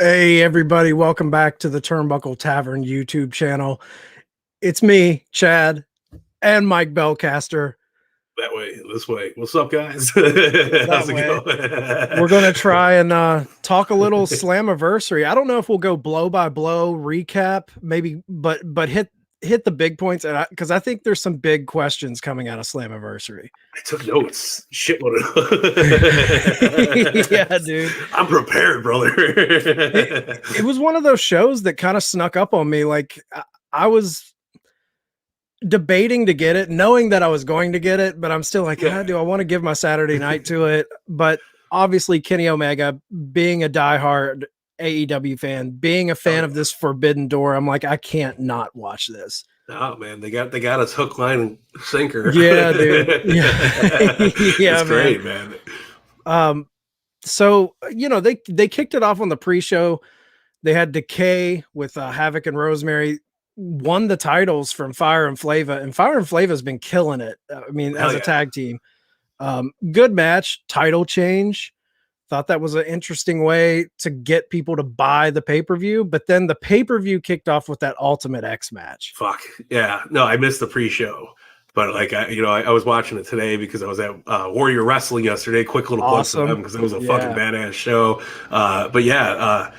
Hey everybody, welcome back to the Turnbuckle Tavern YouTube channel. It's me, Chad, and Mike Bellcaster. That way, this way. What's up, guys? That How's it way, going? we're gonna try and talk a little Slammiversary. I don't know if we'll go blow by blow recap, maybe, but hit the big points, and because I think there's some big questions coming out of Slammiversary. I took notes. Shitload Yeah, of dude. I'm prepared, brother. It was one of those shows that kind of snuck up on me. Like I was debating to get it, knowing that I was going to get it, but I'm still like, Yeah. do I want to give my Saturday night to it? But obviously, Kenny Omega, being a diehard AEW fan, being a Oh, fan of yeah. this Forbidden Door, I'm like, I can't not watch this. Oh man, they got us hook, line, and sinker. Yeah, dude. Yeah, It's yeah, man. great, man. Um, so they kicked it off on the pre-show. They had Decay with Havoc and Rosemary won the titles from Fire and Flava, and Fire and Flava's been killing it. I mean, Hell as a yeah. tag team, good match, title change. Thought that was an interesting way to get people to buy the pay-per-view, but then the pay-per-view kicked off with that Ultimate X match. Fuck yeah. No, I missed the pre-show. But like I was watching it today because I was at Warrior Wrestling yesterday. Quick little plug for them Awesome. because it was a fucking Yeah. badass show. But yeah,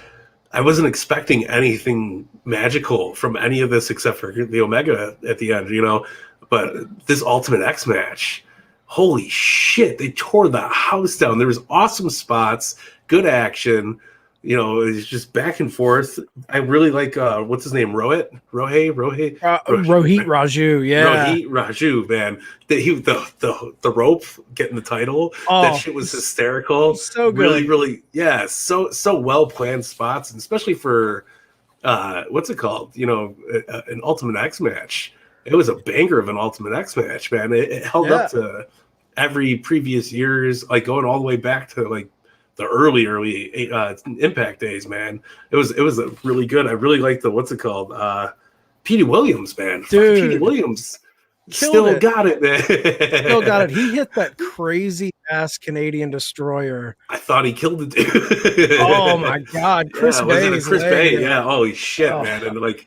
I wasn't expecting anything magical from any of this except for the Omega at the end, But this Ultimate X match, holy shit, they tore the house down. There was awesome spots, good action. It's just back and forth. I really like what's his name, Rohit. Rohit Raju, yeah. Rohit Raju, man. The rope getting the title. Oh, That shit was hysterical. so good. Really, really, yeah. So well planned spots, and especially for what's it called? An Ultimate X match. It was a banger of an Ultimate X match, man. It held up to every previous years, like going all the way back to like the early Impact days, man. It was a really good. I really like the what's it called? Petey Williams, man. Dude, Petey Williams still got it, man. Still got it. He hit that crazy ass Canadian destroyer. I thought he killed the dude. Oh my god, Chris Bay's Chris leg. Bay, yeah. Holy shit, man. And like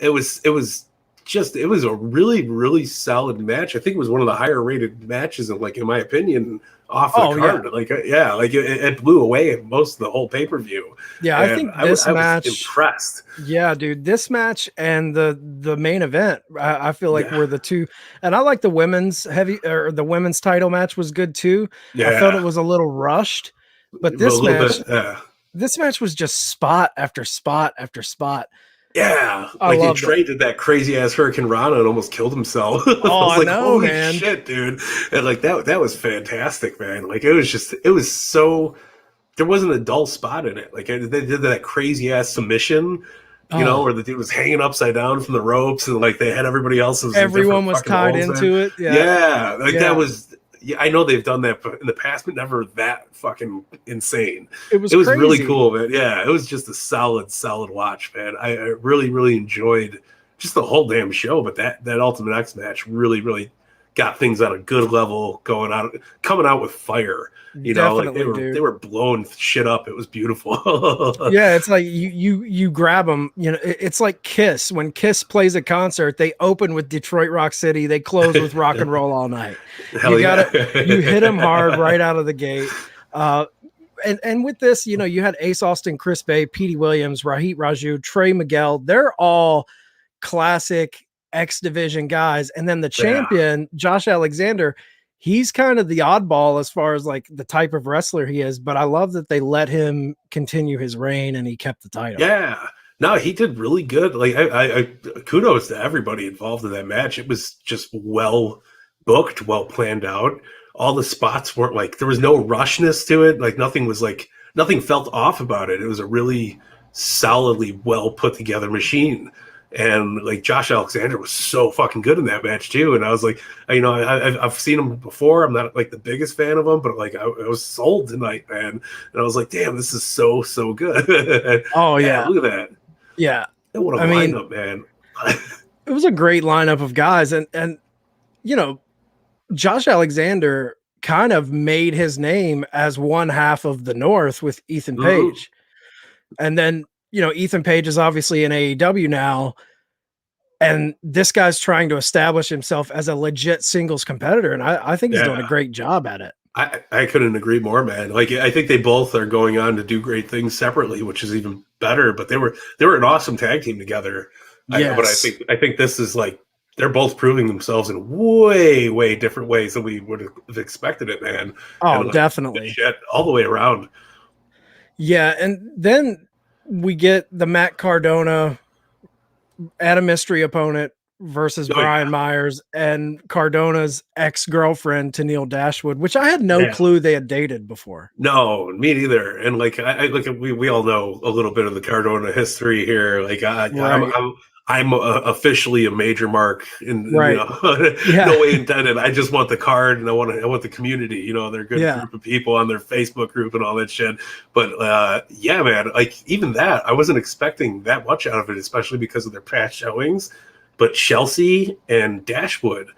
it was a really, really solid match. I think it was one of the higher rated matches in my opinion, off the card. Yeah. It blew away most of the whole pay-per-view. Yeah, And I think this match was impressed. Yeah, dude, this match and the main event, I feel like were the two, and I like the women's the women's title match was good too. Yeah. I felt it was a little rushed, but this match was just spot after spot after spot. Yeah, he traded that crazy ass Hurricane Rana and almost killed himself. Oh, I know, holy man. shit, dude! And that was fantastic, man. It was so. There wasn't a dull spot in it. Like they did that crazy ass submission, where the dude was hanging upside down from the ropes, and like they had everybody else's. Everyone was tied into it. Yeah, that was. Yeah, I know they've done that in the past, but never that fucking insane. It was really cool, man. Yeah, it was just a solid watch, man. I really, really enjoyed just the whole damn show, but that Ultimate X match really, really got things on a good level, coming out with fire. They were blowing shit up. It was beautiful. Yeah, it's like you grab them. It's like Kiss. When Kiss plays a concert, they open with Detroit Rock City, they close with Rock and Roll All Night. You hit them hard right out of the gate. And with this, you had Ace Austin, Chris Bay, Petey Williams, Rohit Raju, Trey Miguel. They're all classic X Division guys, and then the champion Josh Alexander. He's kind of the oddball as far as like the type of wrestler he is, but I love that they let him continue his reign and he kept the title. Yeah, no, he did really good. Like I kudos to everybody involved in that match. It was just well booked, well planned out. All the spots weren't there was no rushness to it. Nothing felt off about it. It was a really solidly well put together machine. And Josh Alexander was so fucking good in that match too. And I was like, I've seen him before. I'm not the biggest fan of him, but I was sold tonight, man. And I was like, damn, this is so good. Oh yeah, look at that. Yeah, what a lineup, man. It was a great lineup of guys, and Josh Alexander kind of made his name as one half of the North with Ethan Page. And then, Ethan Page is obviously in AEW now, and this guy's trying to establish himself as a legit singles competitor. And I think he's doing a great job at it. I couldn't agree more, man. Like, I think they both are going on to do great things separately, which is even better. But they were an awesome tag team together. Yes. But I think this is like they're both proving themselves in way different ways than we would have expected it, man. Oh, definitely. Shit, all the way around. Yeah, and then we get the Matt Cardona at a mystery opponent versus Brian Myers and Cardona's ex-girlfriend Tenille Dashwood, which I had no clue they had dated before. No, me neither. And like we all know a little bit of the Cardona history here. Like I'm officially a major mark in no way intended. I just want the card and I want the community. They're a good group of people on their Facebook group and all that shit. But man, like even that, I wasn't expecting that much out of it, especially because of their past showings. But Chelsea and Dashwood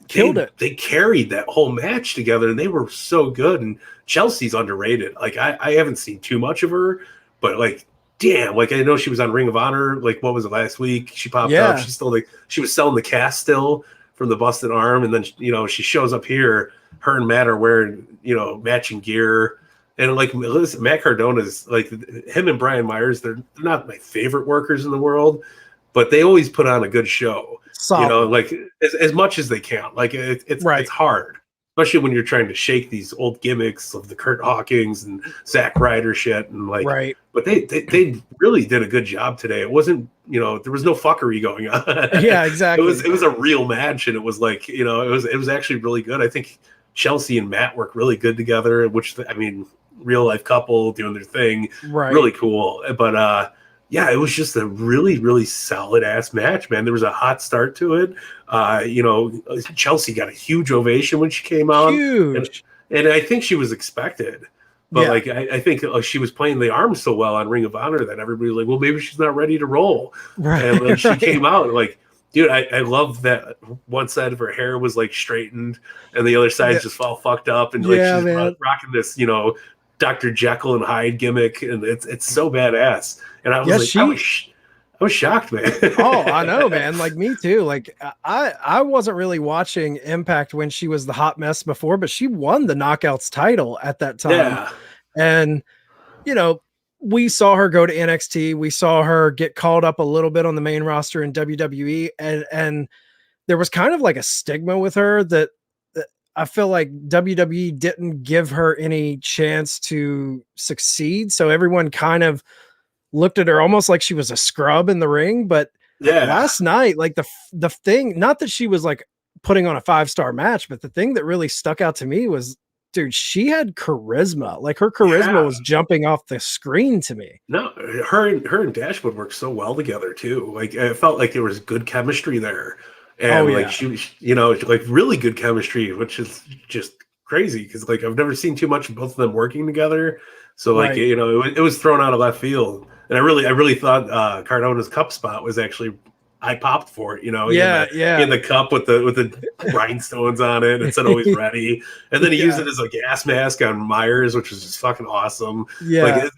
killed it. They carried that whole match together, and they were so good. And Chelsea's underrated. Like I haven't seen too much of her, but like, damn, like I know she was on Ring of Honor. Like what was it last week? She popped up. She's still she was selling the cast still from the busted arm, and then she shows up here. Her and Matt are wearing matching gear. And like listen, Matt Cardona's like him and Brian Myers. They're not my favorite workers in the world, but they always put on a good show. Like as much as they can. Like it's hard, especially when you're trying to shake these old gimmicks of the Kurt Hawkins and Zack Ryder shit and like. But they really did a good job today. It wasn't there was no fuckery going on. Yeah, exactly. It was a real match, and it was like it was actually really good. I think Chelsea and Matt work really good together, which real life couple doing their thing, really cool. But it was just a really solid ass match, man. There was a hot start to it. Chelsea got a huge ovation when she came out. Huge. And I think she was expected. But I think she was playing the arm so well on Ring of Honor that everybody was like, well, maybe she's not ready to roll. Right. And then she came out like, dude, I love that one side of her hair was like straightened and the other side just all fucked up. And like she's rocking this, Dr. Jekyll and Hyde gimmick, and it's so badass. And I was I was shocked, man. Oh, I know, man. Like me too. Like I wasn't really watching Impact when she was the hot mess before, but she won the Knockouts title at that time. Yeah. And we saw her go to NXT. We saw her get called up a little bit on the main roster in WWE, and there was kind of like a stigma with her that I feel like WWE didn't give her any chance to succeed. So everyone kind of looked at her almost like she was a scrub in the ring. But last night, like the thing, not that she was like putting on a 5-star match, but the thing that really stuck out to me was, dude, she had charisma. Like her charisma was jumping off the screen to me. No, her and Dashwood worked so well together too. Like it felt like there was good chemistry there. And she was, like really good chemistry, which is just crazy because like I've never seen too much of both of them working together. So like it was thrown out of left field, and I really thought Cardona's cup spot was actually I popped for it, in the cup with the rhinestones on it. It said always ready, and then he used it as a gas mask on Myers, which was just fucking awesome. Yeah, like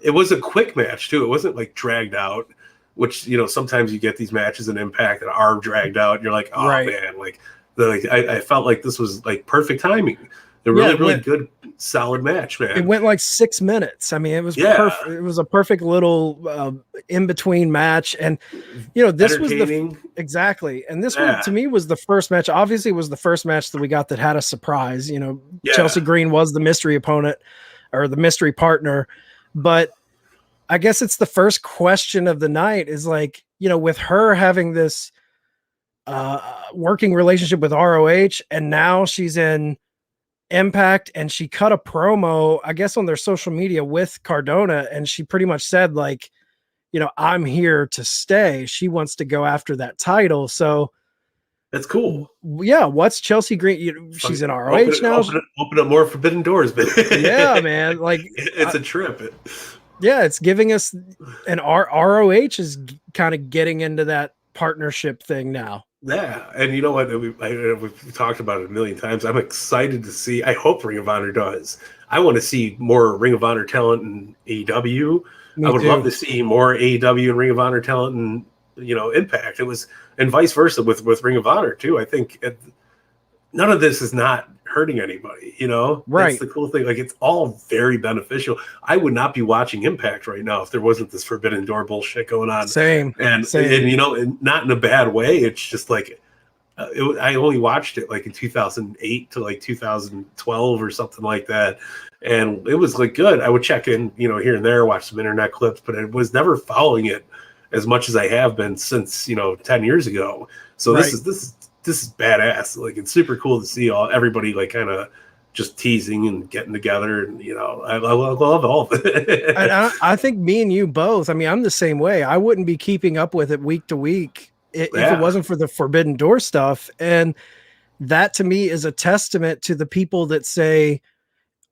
it was a quick match too. It wasn't like dragged out. Which sometimes you get these matches in Impact that are dragged out. And you're like, oh man, I felt like this was like perfect timing. A really good, solid match, man. It went like 6 minutes. I mean, it was perfect. It was a perfect little in between match, and this was exactly. And this one to me was the first match. Obviously, it was the first match that we got that had a surprise. Chelsea Green was the mystery opponent or the mystery partner, but I guess it's the first question of the night is like, with her having this working relationship with ROH, and now she's in Impact, and she cut a promo, I guess, on their social media with Cardona, and she pretty much said like, I'm here to stay. She wants to go after that title. So that's cool. Yeah. What's Chelsea Green? She's in ROH now. Open up more forbidden doors, man. Yeah, man. Like it's a trip. Yeah, it's giving us, and our ROH is kind of getting into that partnership thing now. Yeah, and you know what? We've talked about it a million times. I'm excited to see. I hope Ring of Honor does. I want to see more Ring of Honor talent in AEW. I Me would love too. to see more AEW and Ring of Honor talent in Impact. It was, and vice versa with Ring of Honor too. I think none of this is not hurting anybody. That's Right. the cool thing. Like, it's all very beneficial. I would not be watching Impact right now if there wasn't this Forbidden Door bullshit going on. Same. And Same. and not in a bad way. It's just like I only watched it like in 2008 to like 2012 or something like that, and it was like good. I would check in, here and there, watch some internet clips, but I was never following it as much as I have been since 10 years ago. So Right. this is badass. Like, it's super cool to see everybody like kind of just teasing and getting together, and I love all of it. And I think me and you both. I mean, I'm the same way. I wouldn't be keeping up with it week to week if it wasn't for the Forbidden Door stuff. And that to me is a testament to the people that say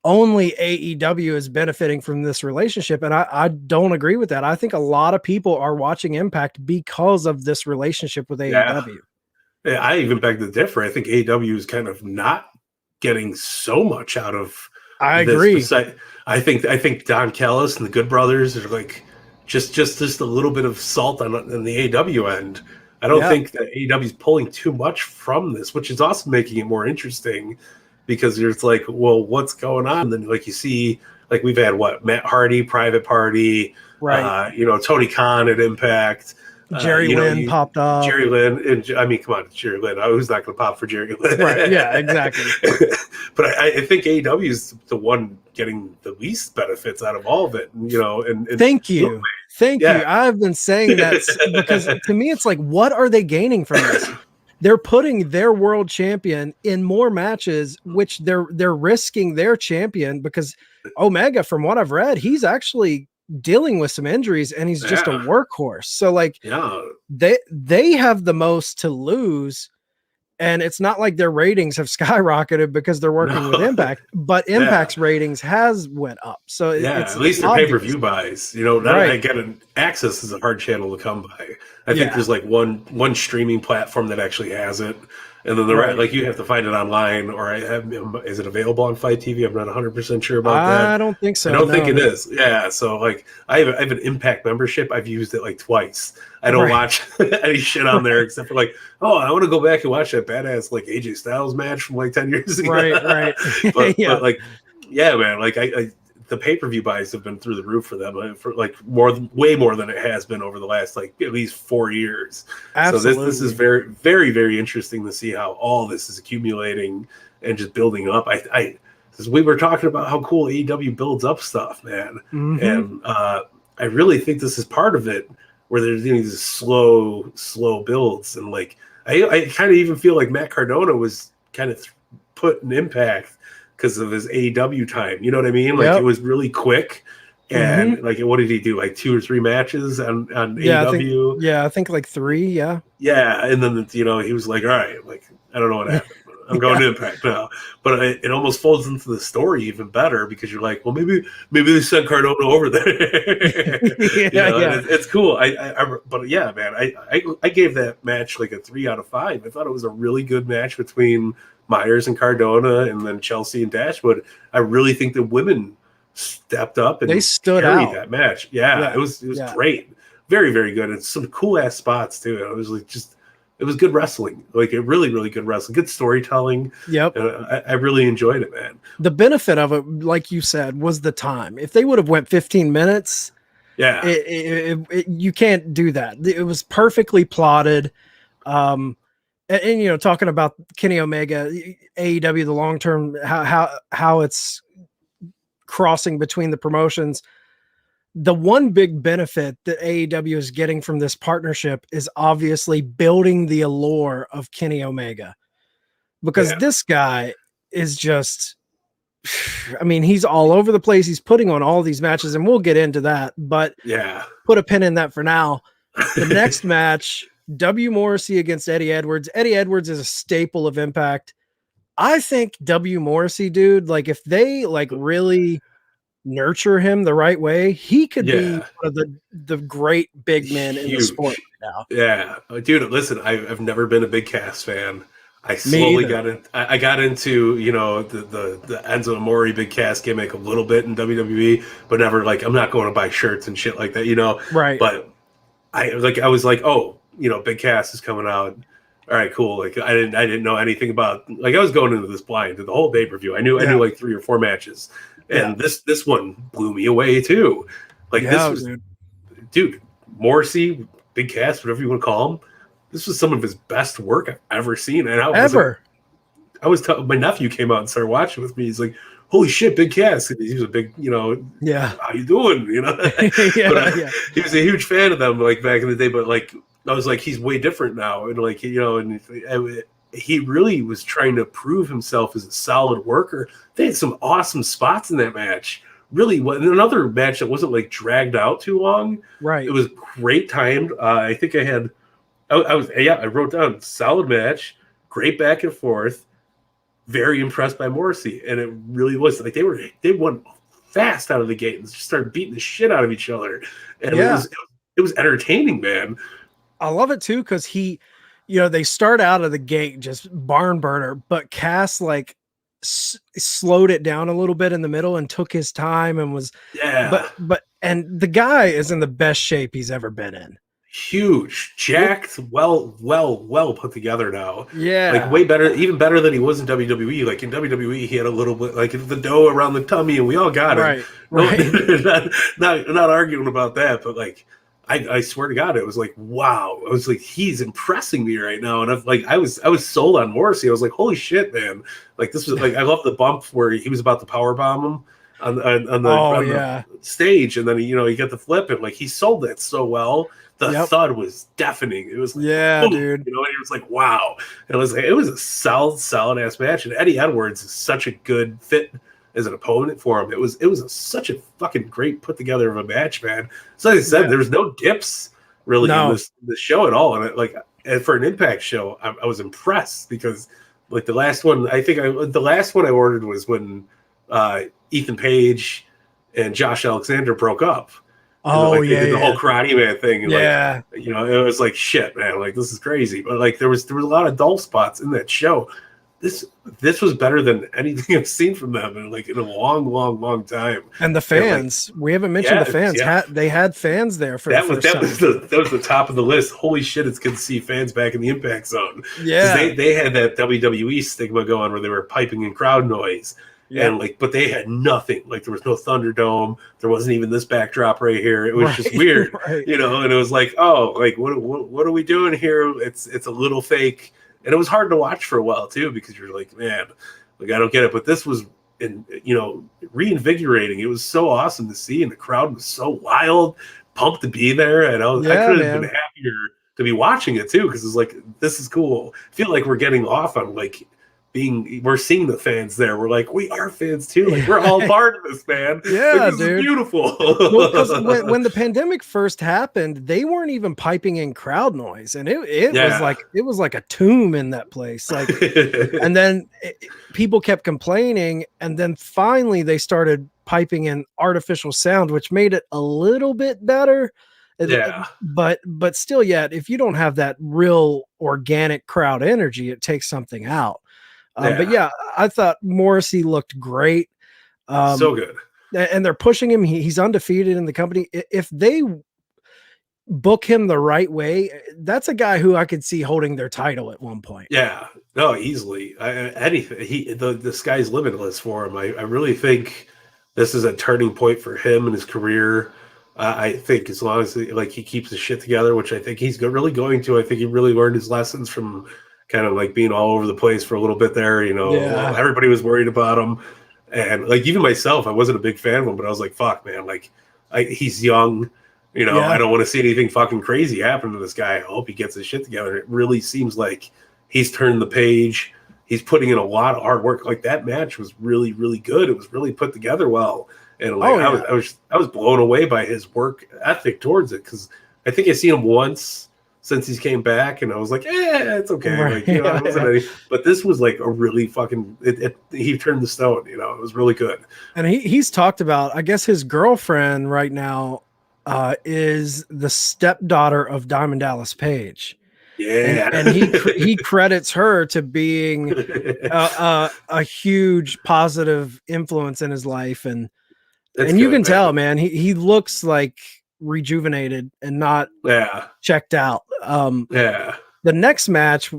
only AEW is benefiting from this relationship. And I don't agree with that. I think a lot of people are watching Impact because of this relationship with AEW. Yeah, I even beg to differ. I think AEW is kind of not getting so much out of I this. agree. I think Don Callis and the Good Brothers are like just a little bit of salt on the AEW end. I don't think that AEW is pulling too much from this, which is also making it more interesting, because it's like, well, what's going on? And then like you see, like we've had Matt Hardy, Private Party, Right. Tony Khan at Impact. Jerry Lynn popped up. Jerry Lynn, and I mean, come on, it's Jerry Lynn. Who's not going to pop for Jerry Lynn? Right. Yeah, exactly. But I think AEW is the one getting the least benefits out of all of it. And thank you. Thank you. I've been saying that because to me, it's like, what are they gaining from this? They're putting their world champion in more matches, which they're risking their champion, because Omega, from what I've read, he's actually dealing with some injuries and he's just a workhorse. So like, they have the most to lose, and it's not like their ratings have skyrocketed because they're working with Impact, but Impact's ratings has went up. So it's at least the pay-per-view buys, again, Access is a hard channel to come by. I think there's like one streaming platform that actually has it. And then like you have to find it online, or is it available on Fight TV? I'm not 100% sure about that. I don't think so. I don't think it is. Yeah. So like I have an Impact membership. I've used it like twice. I don't watch any shit on there except for like, oh, I want to go back and watch that badass like AJ Styles match from like 10 years ago. Right. but like, yeah, man, like the pay-per-view buys have been through the roof for them, for like way more than it has been over the last like at least 4 years. Absolutely. So this is very, very, very interesting to see how all this is accumulating and just building up. Because we were talking about how cool AEW builds up stuff, man. Mm-hmm. And I really think this is part of it, where there's these slow builds. And like, I kind of even feel like Matt Cardona was kind of put in Impact because of his AEW time. You know what I mean? Like, it was really quick. And like, what did he do? Like 2 or 3 matches on AEW? I think like 3. Yeah. And then he was like, all right, like, I don't know what happened. I'm going to Impact now. But it almost folds into the story even better, because you're like, well, maybe they sent Cardona over there. It's cool. But yeah, man, I gave that match like a 3 out of 5. I thought it was a really good match between Myers and Cardona, and then Chelsea and Dashwood. I really think the women stepped up and they stood carried out that match. It was great. Very, very good. And some cool ass spots too. It was like it was good wrestling. Like, a really, really good wrestling. Good storytelling. Yep. I really enjoyed it, man. The benefit of it, like you said, was the time. If they would have went 15 minutes, you can't do that. It was perfectly plotted. And talking about Kenny Omega, AEW, the long term, how it's crossing between the promotions. The one big benefit that AEW is getting from this partnership is obviously building the allure of Kenny Omega, because this guy is just, I mean, he's all over the place. He's putting on all these matches, and we'll get into that, but put a pin in that for now. The next match, W. Morrissey against Eddie Edwards. Eddie Edwards is a staple of Impact. I think W. Morrissey, dude, like if they like really nurture him the right way, he could be Yeah. one of the great big men in the sport Huge. right now. Yeah. Dude, listen, I've never been a big Cass fan. I Me slowly either. got in. I got into the Enzo Amore big Cass gimmick a little bit in WWE, but never like I'm not going to buy shirts and shit like that, Right. But I was like, oh, Big Cass is coming out. All right, cool. Like I didn't know anything about, like, I was going into this blind to the whole pay per view. I knew Yeah. like 3 or 4 matches, Yeah. and this one blew me away too. Like this Yeah, was, dude. dude, Morrissey, Big Cass, whatever you want to call him. This was some of his best work I've ever seen, and Ever. my nephew came out and started watching with me. He's like, "Holy shit, Big Cass!" He was a big, Yeah. how you doing? Yeah. But Yeah. he was a huge fan of them, like back in the day. But like, I was like, he's way different now, and like, and he really was trying to prove himself as a solid worker. They had some awesome spots in that match. Really, another match that wasn't like dragged out too long. It Right. was great timed. I think I wrote down solid match, great back and forth. Very impressed by Morrissey, and it really was like they went fast out of the gate and just started beating the shit out of each other, and Yeah. it was entertaining, man. I love it too because they start out of the gate just barn burner, but Cass like slowed it down a little bit in the middle and took his time and was, Yeah, and the guy is in the best shape he's ever been in. huge, jacked, well put together now. Yeah. Like way better, even better than he was in WWE. Like in WWE, he had a little bit like the dough around the tummy, and we all got it. Right. No, Right. not arguing about that, but like I swear to God, it was like, wow. I was like, he's impressing me right now, and I was sold on Morrissey. I was like, holy shit, man! Like this was like, I love the bump where he was about to power bomb him on the stage, and then he got the flip, and like he sold that so well. The thud was deafening. It was like, dude. and it was like, wow. And it was a solid ass match. And Eddie Edwards is such a good fit as an opponent for him. It was such a fucking great put together of a match, man. So like I said, there was no dips really in this show at all. And for an Impact show, I was impressed because like the last one, the last one I ordered was when Ethan Page and Josh Alexander broke up. Oh, they did the whole Karate Man thing. And it was like, shit, man, like this is crazy. But like there was a lot of dull spots in that show. This was better than anything I've seen from them in a long time. And the fans, we haven't mentioned the fans. They had fans there for that was the top of the list. Holy shit, it's good to see fans back in the Impact Zone. Yeah, they had that WWE stigma going where they were piping in crowd noise. Yeah. And but they had nothing. Like there was no Thunderdome. There wasn't even this backdrop right here. It was just weird, And it was like, oh, like what are we doing here? It's a little fake, and it was hard to watch for a while too because you're like, man, like I don't get it. But this was, reinvigorating. It was so awesome to see, and the crowd was so wild, pumped to be there, and I could have been happier to be watching it too because it's like this is cool. I feel like we're getting off on we're seeing the fans there. We're like, we are fans too. Like we're all part of this, man. Yeah, this dude. is beautiful. Well, because when the pandemic first happened, they weren't even piping in crowd noise, and it was like a tomb in that place. Like, and then people kept complaining, and then finally they started piping in artificial sound, which made it a little bit better. Yeah, but still, if you don't have that real organic crowd energy, it takes something out. But I thought Morrissey looked great. So good. And they're pushing him. He's undefeated in the company. If they book him the right way, that's a guy who I could see holding their title at one point. Yeah, no, easily. Anything. The sky's limitless for him. I really think this is a turning point for him in his career. I think as long as he keeps his shit together, which I think he's really going to. I think he really learned his lessons from kind of like being all over the place for a little bit there. Everybody was worried about him. And like even myself, I wasn't a big fan of him, but I was like, fuck, man, like he's young. I don't want to see anything fucking crazy happen to this guy. I hope he gets his shit together. It really seems like he's turned the page. He's putting in a lot of hard work. Like that match was really, really good. It was really put together well. And I was blown away by his work ethic towards it because I think I've seen him once since he's came back, and I was like, it's okay. Right. Like, you know, it wasn't any, but this was like a really fucking, he turned the stone, you know, it was really good. And he's talked about, I guess his girlfriend right now is the stepdaughter of Diamond Dallas Page. Yeah. And he credits her to being a huge positive influence in his life. And That's you good, can man. tell, man, he looks like rejuvenated and not checked out. Yeah. The next match,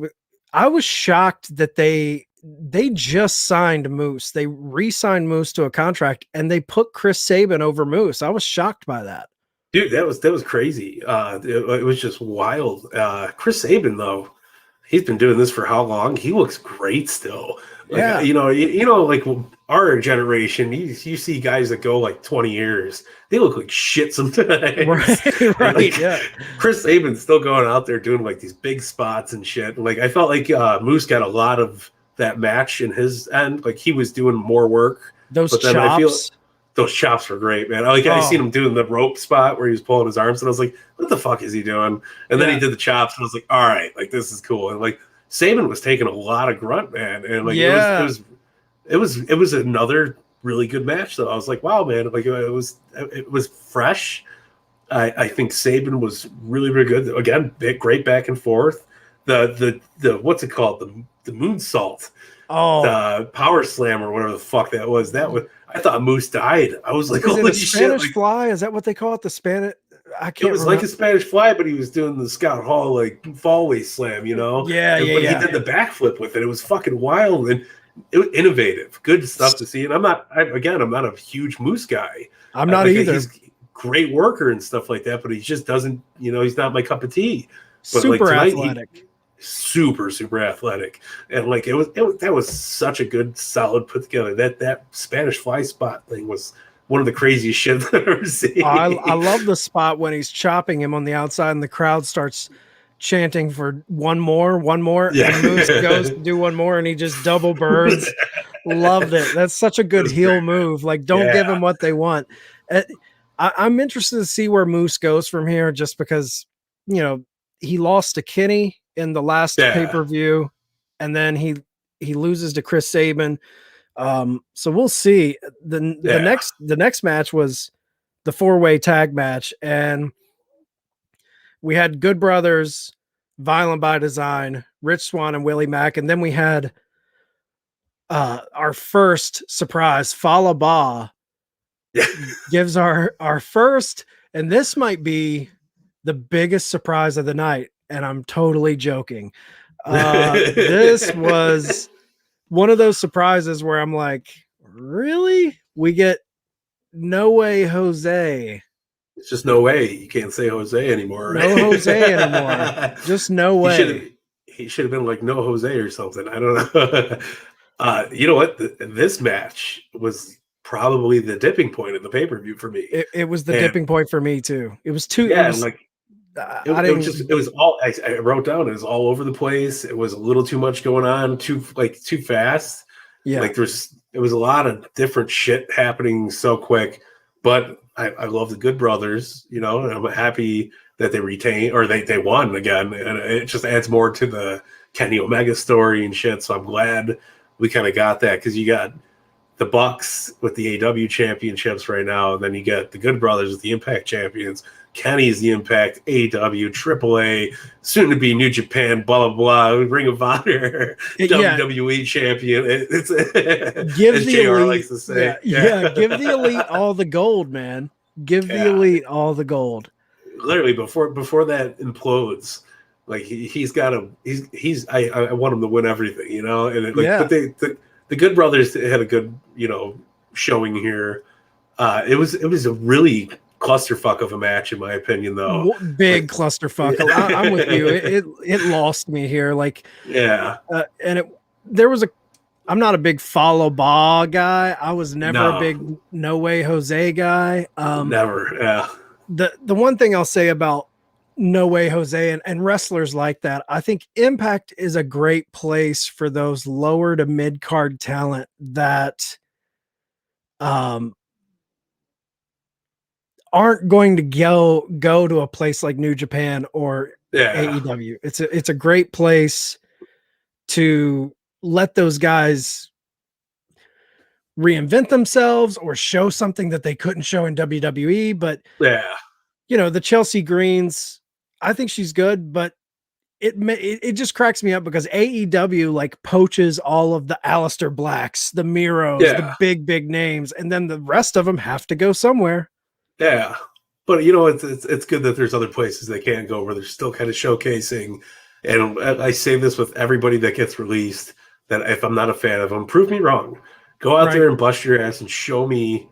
I was shocked that they just signed Moose. They re-signed Moose to a contract, and they put Chris Sabin over Moose. I was shocked by that. Dude, that was crazy. It was just wild. Chris Sabin, though, he's been doing this for how long? He looks great still. Like, Yeah. you know, like our generation, you see guys that go like 20 years, they look like shit sometimes. Right, like, yeah. Chris Sabin's still going out there doing like these big spots and shit. Like, I felt like Moose got a lot of that match in his end. Like, he was doing more work. Those but then chops. I feel those chops were great, man. Like, I seen him doing the rope spot where he was pulling his arms, and I was like, what the fuck is he doing? And then he did the chops, and I was like, all right, like, this is cool. And like, Sabin was taking a lot of grunt, man. And like, it was another really good match, though. I was like, wow, man. Like, it was fresh. I think Sabin was really, really good. Again, great back and forth. The what's it called? The moonsault. The power slam or whatever the fuck that was. I thought Moose died. I was like, holy shit! Spanish fly? Is that what they call it? The Spanish? I can't. It was like a Spanish fly, but he was doing the Scott Hall like fallaway slam, you know? Yeah. But he did the backflip with it. It was fucking wild and it was innovative. Good stuff to see. And I'm not a huge Moose guy. I'm not either. He's a great worker and stuff like that, but he just doesn't. You know, he's not my cup of tea. But super tonight, athletic. Super athletic, and like that was such a good solid put together. That Spanish fly spot thing was one of the craziest shit I've ever seen. I love the spot when he's chopping him on the outside and the crowd starts chanting for one more, yeah. and Moose goes to do one more and he just double birds. Loved it. That's such a good heel move. Like, don't give him what they want. I'm interested to see where Moose goes from here, just because, you know, he lost to Kenny in the last pay-per-view, and then he loses to Chris Sabin. So we'll see. The next match was the 4-way tag match, and we had Good Brothers, Violent by Design, Rich Swann, and Willie Mack, and then we had our first surprise. Fallah Bahh gives our first, and this might be the biggest surprise of the night, and I'm totally joking. This was one of those surprises where I'm like, really? We get No Way Jose. It's just no way. You can't say Jose anymore. Right? No Jose anymore. Just no way. He should have been like no Jose or something. I don't know. You know what? This match was probably the dipping point of the pay-per-view for me. It was the dipping point for me too. It was too. Yeah, it was all. I wrote down. It was all over the place. It was a little too much going on. Too fast. Yeah, like it was a lot of different shit happening so quick. But I love the Good Brothers, you know, and I'm happy that they retained or they won again, and it just adds more to the Kenny Omega story and shit. So I'm glad we kind of got that, because you got the Bucks with the AW championships right now, and then you get the Good Brothers with the Impact champions. Kenny's the Impact, AW, AAA, soon to be New Japan, blah blah blah, Ring of Honor, WWE champion. It's give as the JR elite, likes to say. Give the elite all the gold, man. Give the elite all the gold. Literally before that implodes, like I want him to win everything, you know. And but the Good Brothers had a good, you know, showing here. It was a really clusterfuck of a match, in my opinion, though. Big clusterfuck. I'm with you. It lost me here. Like, and I'm not a big Fallah Bahh guy. I was never a big No Way Jose guy. Never. Yeah. The one thing I'll say about No Way Jose and wrestlers like that, I think Impact is a great place for those lower to mid card talent that aren't going to go to a place like New Japan or Yeah. AEW. It's a great place to let those guys reinvent themselves or show something that they couldn't show in WWE. But Yeah. the Chelsea Greens, I think she's good, but it just cracks me up because AEW like poaches all of the Aleister Blacks, the Miros, the Yeah. big names, and then the rest of them have to go somewhere. Yeah. But it's good that there's other places they can go where they're still kind of showcasing. And I say this with everybody that gets released, that if I'm not a fan of them, prove me wrong. Go out Right. there and bust your ass and show me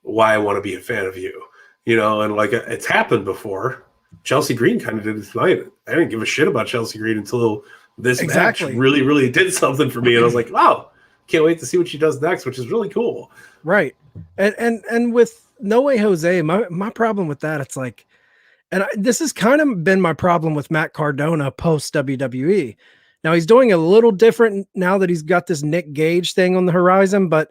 why I want to be a fan of you. And like it's happened before. Chelsea Green kind of did it tonight. I didn't give a shit about Chelsea Green until this match Exactly. really, really did something for me. And I was like, wow, can't wait to see what she does next, which is really cool. Right. And with No Way Jose, my problem with that, it's like, this has kind of been my problem with Matt Cardona post WWE. Now he's doing a little different now that he's got this Nick Gage thing on the horizon, but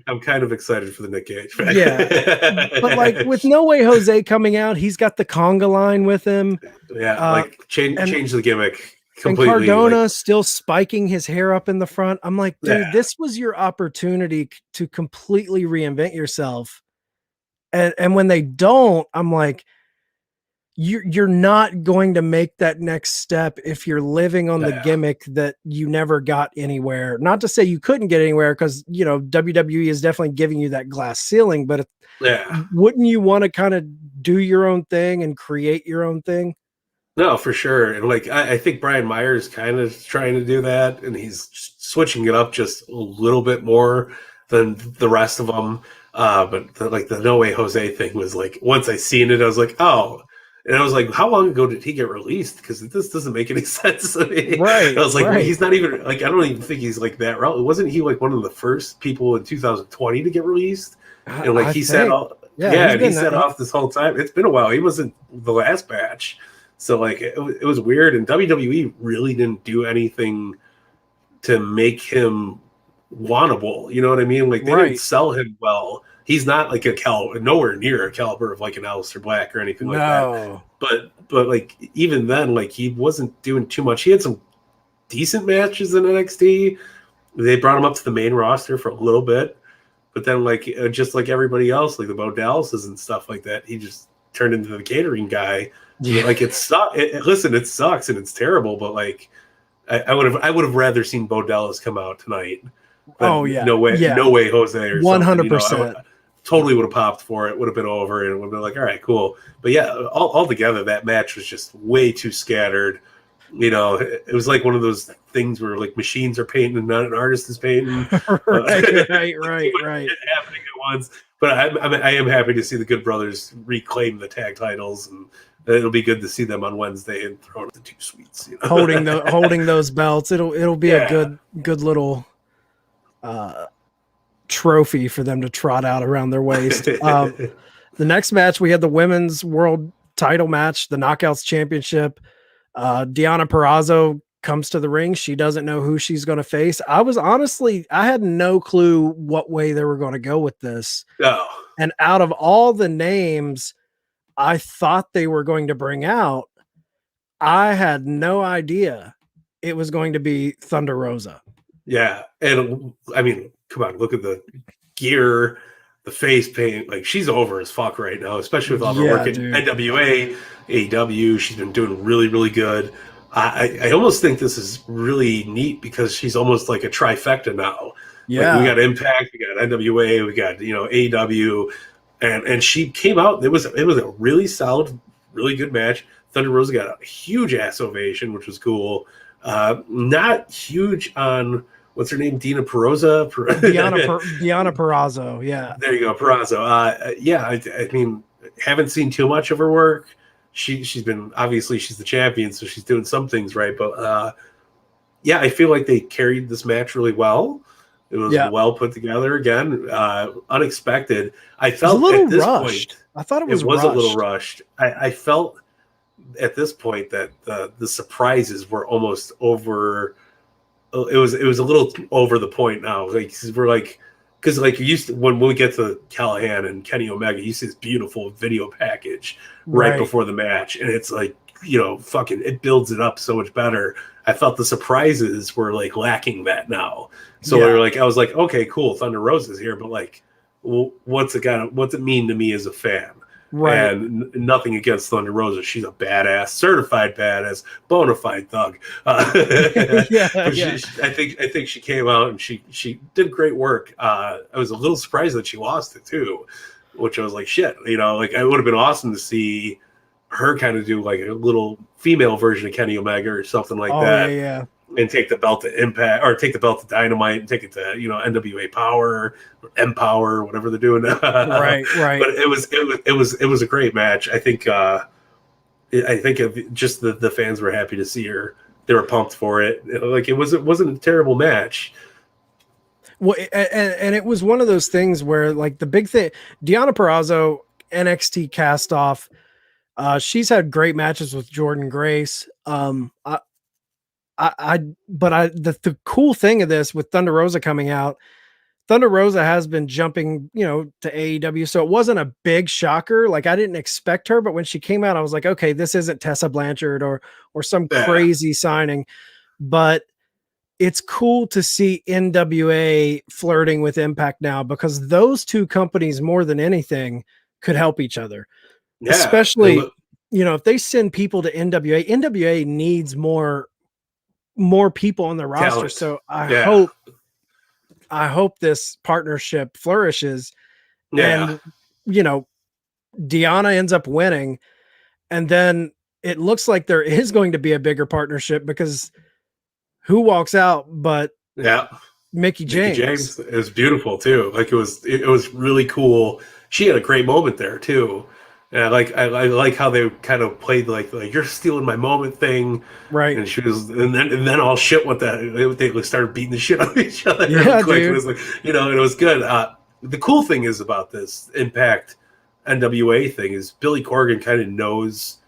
I'm kind of excited for the Nick Gage fact. Yeah. But like with No Way Jose coming out, he's got the conga line with him. Yeah, like change the gimmick completely. And Cardona still spiking his hair up in the front. I'm like, dude, Yeah. this was your opportunity to completely reinvent yourself. And when they don't, I'm like, you're not going to make that next step if you're living on the gimmick that you never got anywhere. Not to say you couldn't get anywhere, because WWE is definitely giving you that glass ceiling, but wouldn't you want to kind of do your own thing and create your own thing? No, for sure. And like I think Brian Myers kind of trying to do that, and he's switching it up just a little bit more than the rest of them. But the No Way Jose thing was like, once I seen it, I was like, oh. And I was like, how long ago did he get released? Because this doesn't make any sense to me. Right. I was like, he's not even like, I don't even think he's like that relevant. Wasn't he like one of the first people in 2020 to get released? And like he said, he said off this whole time. It's been a while. He wasn't the last batch. So like it was weird. And WWE really didn't do anything to make him wantable. You know what I mean? Like they didn't sell him well. He's not like nowhere near a caliber of like an Aleister Black or anything like that. But like even then, like he wasn't doing too much. He had some decent matches in NXT. They brought him up to the main roster for a little bit, but then like just like everybody else, like the Bo Dallases and stuff like that, he just turned into the catering guy. Yeah. Like it sucks. Listen, it sucks and it's terrible, but like I would have rather seen Bo Dallas come out tonight. No way, Jose or 100%. Totally would have popped for it. Would have been over, and it would have been like, all right, cool. But yeah, all together, that match was just way too scattered. It was like one of those things where like machines are painting and not an artist is painting. right. Happening at once. But I am happy to see the Good Brothers reclaim the tag titles, and it'll be good to see them on Wednesday and throw the two sweets. Holding those belts. It'll be a good little trophy for them to trot out around their waist. The next match, we had the women's world title match, the Knockouts Championship. Deonna Purrazzo comes to the ring. She doesn't know who she's going to face. I had no clue what way they were going to go with this. Oh. And out of all the names I thought they were going to bring out, I had no idea it was going to be Thunder Rosa. Yeah. And I mean, come on, look at the gear, the face paint. Like she's over as fuck right now, especially with all her work in NWA, AEW. She's been doing really, really good. I almost think this is really neat because she's almost like a trifecta now. Yeah. Like we got Impact, we got NWA, we got, AEW, and she came out. It was a really solid, really good match. Thunder Rosa got a huge ass ovation, which was cool. Not huge on what's her name, Deonna Purrazzo. Yeah, there you go, Purrazzo. I mean, haven't seen too much of her work. She's been, obviously she's the champion, so she's doing some things right. But I feel like they carried this match really well. It was well put together. Again, unexpected. I felt a little at this rushed. point, I thought it was a little rushed. I felt at this point that the surprises were almost over. It was a little over the point now. Like we're like, because like you used to, when we get to Callahan and Kenny Omega, you see this beautiful video package right before the match, and it's like fucking it builds it up so much better. I felt the surprises were like lacking that now. So Yeah. I was like, okay, cool, Thunder Rosa's here, but like, what's it mean to me as a fan? Right. And nothing against Thunder Rosa. She's a badass, certified badass, bona fide thug. Yeah. But Yeah. I think she came out and she did great work. I was a little surprised that she lost it too, which I was like, shit, like it would have been awesome to see her kind of do like a little female version of Kenny Omega or something like Oh yeah. that, Yeah. and take the belt to Impact or take the belt to Dynamite and take it to NWA Power or Empower, whatever they're doing. Right. Right. But it was a great match. I think just the fans were happy to see her. They were pumped for it. Like it wasn't a terrible match. Well, and it was one of those things where like the big thing, Deonna Purrazzo, NXT cast off. She's had great matches with Jordan Grace. The cool thing of this with Thunder Rosa coming out, Thunder Rosa has been jumping, to AEW. So it wasn't a big shocker. Like I didn't expect her, but when she came out, I was like, okay, this isn't Tessa Blanchard or some Yeah. crazy signing, but it's cool to see NWA flirting with Impact now because those two companies more than anything could help each other. Yeah. Especially, if they send people to NWA needs more people on the roster. Talent. So Yeah. I hope this partnership flourishes. Yeah. And, Deonna ends up winning. And then it looks like there is going to be a bigger partnership because who walks out but Yeah. Mickey James? It was beautiful too. Like it was really cool. She had a great moment there too. And I like how they kind of played like you're stealing my moment thing. Right. And she was, and then all shit went that they started beating the shit out of each other. Yeah, quick. dude. It was like, and it was good. The cool thing is about this Impact NWA thing is Billy Corgan kind of knows.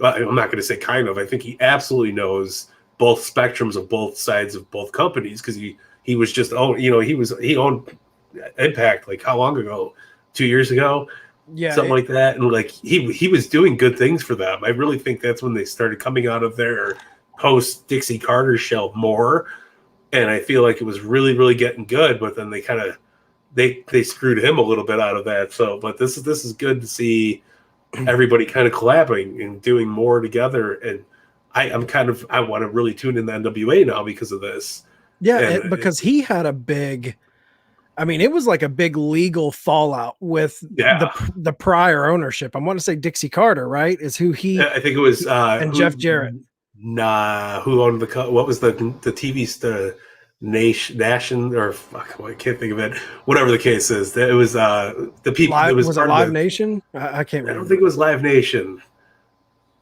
I'm not going to say kind of. I think he absolutely knows both spectrums of both sides of both companies because he was just he owned Impact like how long ago? 2 years ago. Yeah, Something like that, and like he was doing good things for them. I really think that's when they started coming out of their post Dixie Carter shell more, and I feel like it was really really getting good. But then they kind of they screwed him a little bit out of that. So, but this is good to see everybody kind of collaborating and doing more together. And I want to really tune in the NWA now because of this. Yeah, because he had a big. I mean, it was like a big legal fallout with the prior ownership. I want to say Dixie Carter, right? Is who he? I think it was and Jeff Jarrett. Nah, who owned what was the TV Nation or fuck, I can't think of it. Whatever the case is, it was the people. Was it Live Nation? I can't remember. I don't think it was Live Nation.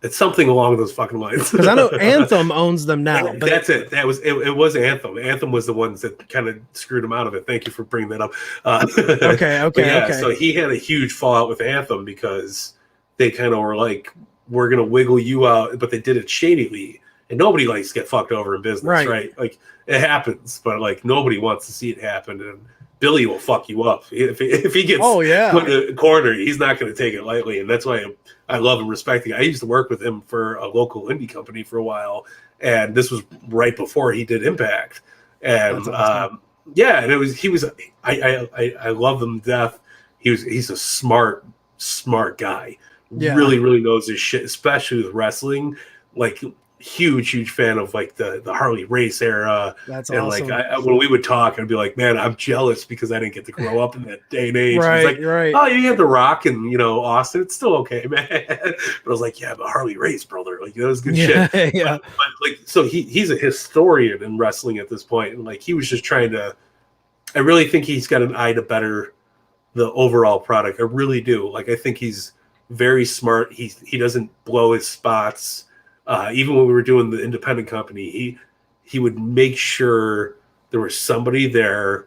It's something along those fucking lines. Because I know Anthem owns them now. But that's it. That was it. It was Anthem. Anthem was the ones that kind of screwed him out of it. Thank you for bringing that up. Okay. So he had a huge fallout with Anthem because they kind of were like, "We're gonna wiggle you out," but they did it shadily, and nobody likes to get fucked over in business, right? Like it happens, but like nobody wants to see it happen, and Billy will fuck you up if he gets put in the corner. He's not going to take it lightly, and that's why I love and respect him. I used to work with him for a local indie company for a while, and this was right before he did Impact. And awesome. I love him to death. He's a smart guy. Yeah. Really knows his shit, especially with wrestling. Like huge fan of like the Harley Race era. That's and awesome. Like when we would talk, I'd be like, man, I'm jealous because I didn't get to grow up in that day and age. Right. Oh, you had The Rock and Austin. It's still okay, man. But I was like, yeah, but Harley Race, brother, like that was good shit. Yeah. But like, so he's a historian in wrestling at this point, and like he was just trying to. I really think he's got an eye to better the overall product. I really do. Like I think he's very smart. He doesn't blow his spots. Even when we were doing the independent company, he would make sure there was somebody there,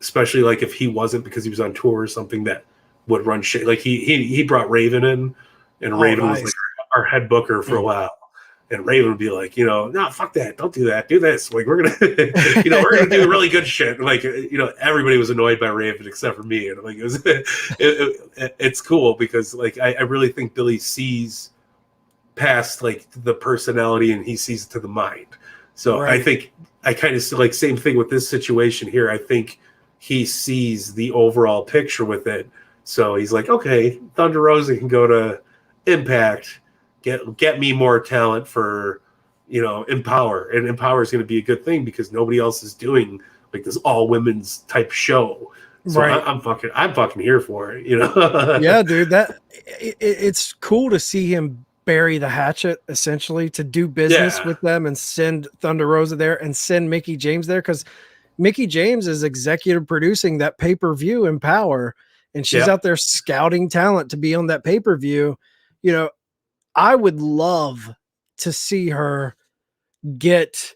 especially like if he wasn't because he was on tour or something, that would run shit. Like he brought Raven in, and Raven was like our head booker for a while. And Raven would be like, no, fuck that, don't do that, do this. Like we're gonna, we're gonna do really good shit. And like, everybody was annoyed by Raven except for me. And like it was, it's cool because like I really think Billy sees past like the personality and he sees to the mind. So I Right. think I kind of like same thing with this situation here. I think he sees the overall picture with it. So he's like, okay, Thunder Rosa can go to Impact, get me more talent for, Empower, and Empower is going to be a good thing because nobody else is doing like this all women's type show. So Right. I'm fucking here for it. Yeah, dude, it's cool to see him bury the hatchet essentially to do business Yeah, with them and send Thunder Rosa there and send Mickey James there because Mickey James is executive producing that pay-per-view Empower, and she's yeah, out there scouting talent to be on that pay-per-view. You know, I would love to see her get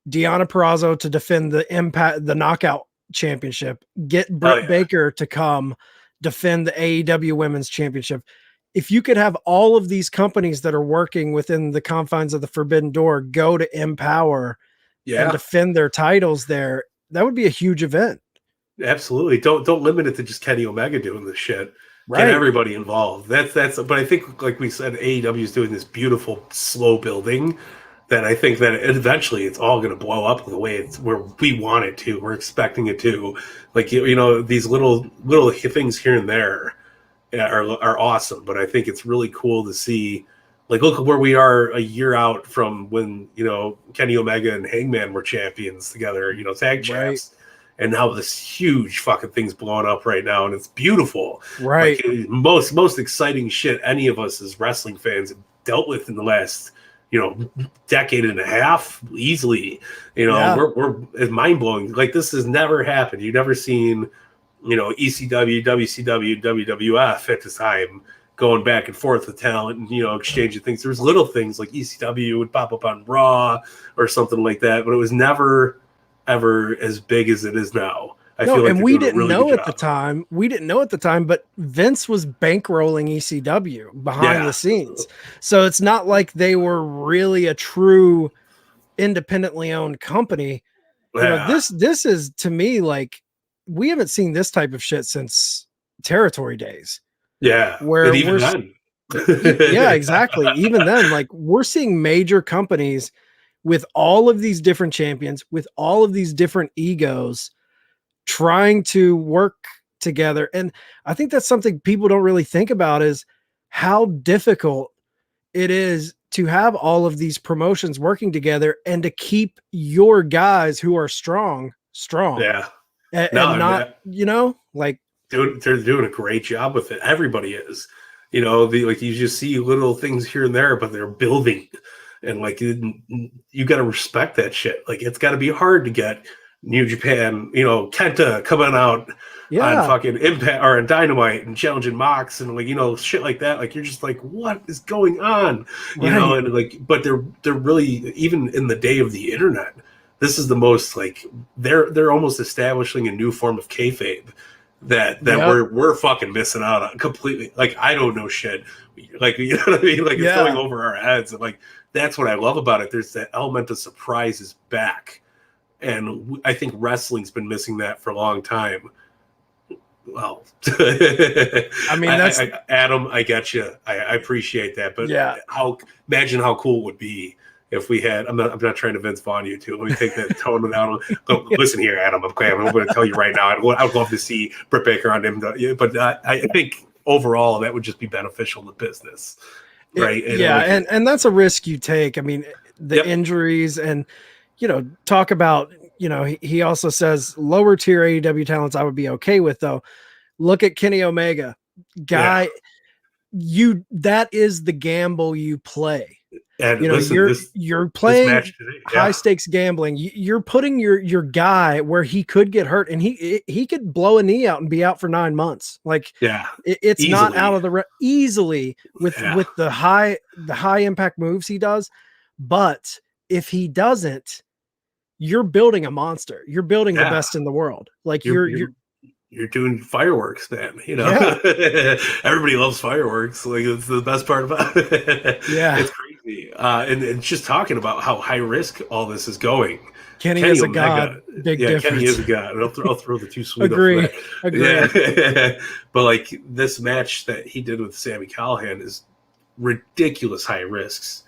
Deonna Purrazzo to defend the knockout championship, get oh Britt yeah, Baker to come defend the AEW women's championship. If you could have all of these companies that are working within the confines of the Forbidden Door go to Empower and yeah. defend their titles there, that would be a huge event. Absolutely. Don't limit it to just Kenny Omega doing this shit. Get Right. everybody involved. That's but I think like we said, AEW is doing this beautiful slow building that I think that eventually it's all gonna blow up the way it's where we want it to. We're expecting it to. Like these little things here and there are awesome, but I think it's really cool to see like look at where we are a year out from when, Kenny Omega and Hangman were champions together, tag Right. champs. And now this huge fucking thing's blowing up right now, and it's beautiful. Right. Like most exciting shit any of us as wrestling fans have dealt with in the last, decade and a half, easily. Yeah. We're it's mind blowing. Like this has never happened. You've never seen, ECW, WCW, WWF at this time going back and forth with talent and exchanging things. There's little things like ECW would pop up on Raw or something like that, but it was never ever as big as it is now. I No, feel like and they're we doing a didn't really know good at the job. time. We didn't know at the time, but Vince was bankrolling ECW behind the Yeah, scenes. So it's not like they were really a true independently owned company. yeah, This is to me like we haven't seen this type of shit since territory days yeah. where And even then, yeah, exactly. Even then, like we're seeing major companies with all of these different champions, with all of these different egos trying to work together. And I think that's something people don't really think about is how difficult it is to have all of these promotions working together and to keep your guys who are strong yeah. No, and I mean, not, like, they're doing a great job with it. Everybody is. Like you just see little things here and there, but they're building, and like you got to respect that shit. Like it's got to be hard to get New Japan, Kenta coming out on yeah, fucking Impact or on Dynamite and challenging Mox and like shit like that. Like you're just like, what is going on? right. And like, but they're really even in the day of the internet. This is the most like they're almost establishing a new form of kayfabe that Yep. we're fucking missing out on completely. Like I don't know shit. Like what I mean? Like it's going Yeah. over our heads. And like that's what I love about it. There's that element of surprise is back, and I think wrestling's been missing that for a long time. Well, I mean, that's, Adam, I get you. I appreciate that, but yeah. imagine how cool it would be if we had. I'm not trying to Vince Vaughn you too. Let me take that tone down. Listen here, Adam. Okay, I'm going to tell you right now. I'd love to see Britt Baker on him, but I think overall that would just be beneficial to business, right? And that's a risk you take. I mean, the Yep. injuries and, talk about, he also says lower tier AEW talents I would be okay with though. Look at Kenny Omega, Yeah. guy. That is the gamble you play. And listen, You're this playing match today, high stakes gambling. You're putting your guy where he could get hurt and he could blow a knee out and be out for 9 months. Like yeah, it's not out of the easily with yeah, the high impact moves he does. But if he doesn't, you're building a monster. You're building the yeah. best in the world. Like You're doing fireworks, man. yeah, Everybody loves fireworks. Like it's the best part about it. yeah. It's crazy. And just talking about how high risk all this is going. Kenny Kenny is a Omega, god. Big yeah, difference. Kenny is a god. And I'll throw the two sweet Agree. up for that. Yeah. But like this match that he did with Sammy Callahan is ridiculous high risks.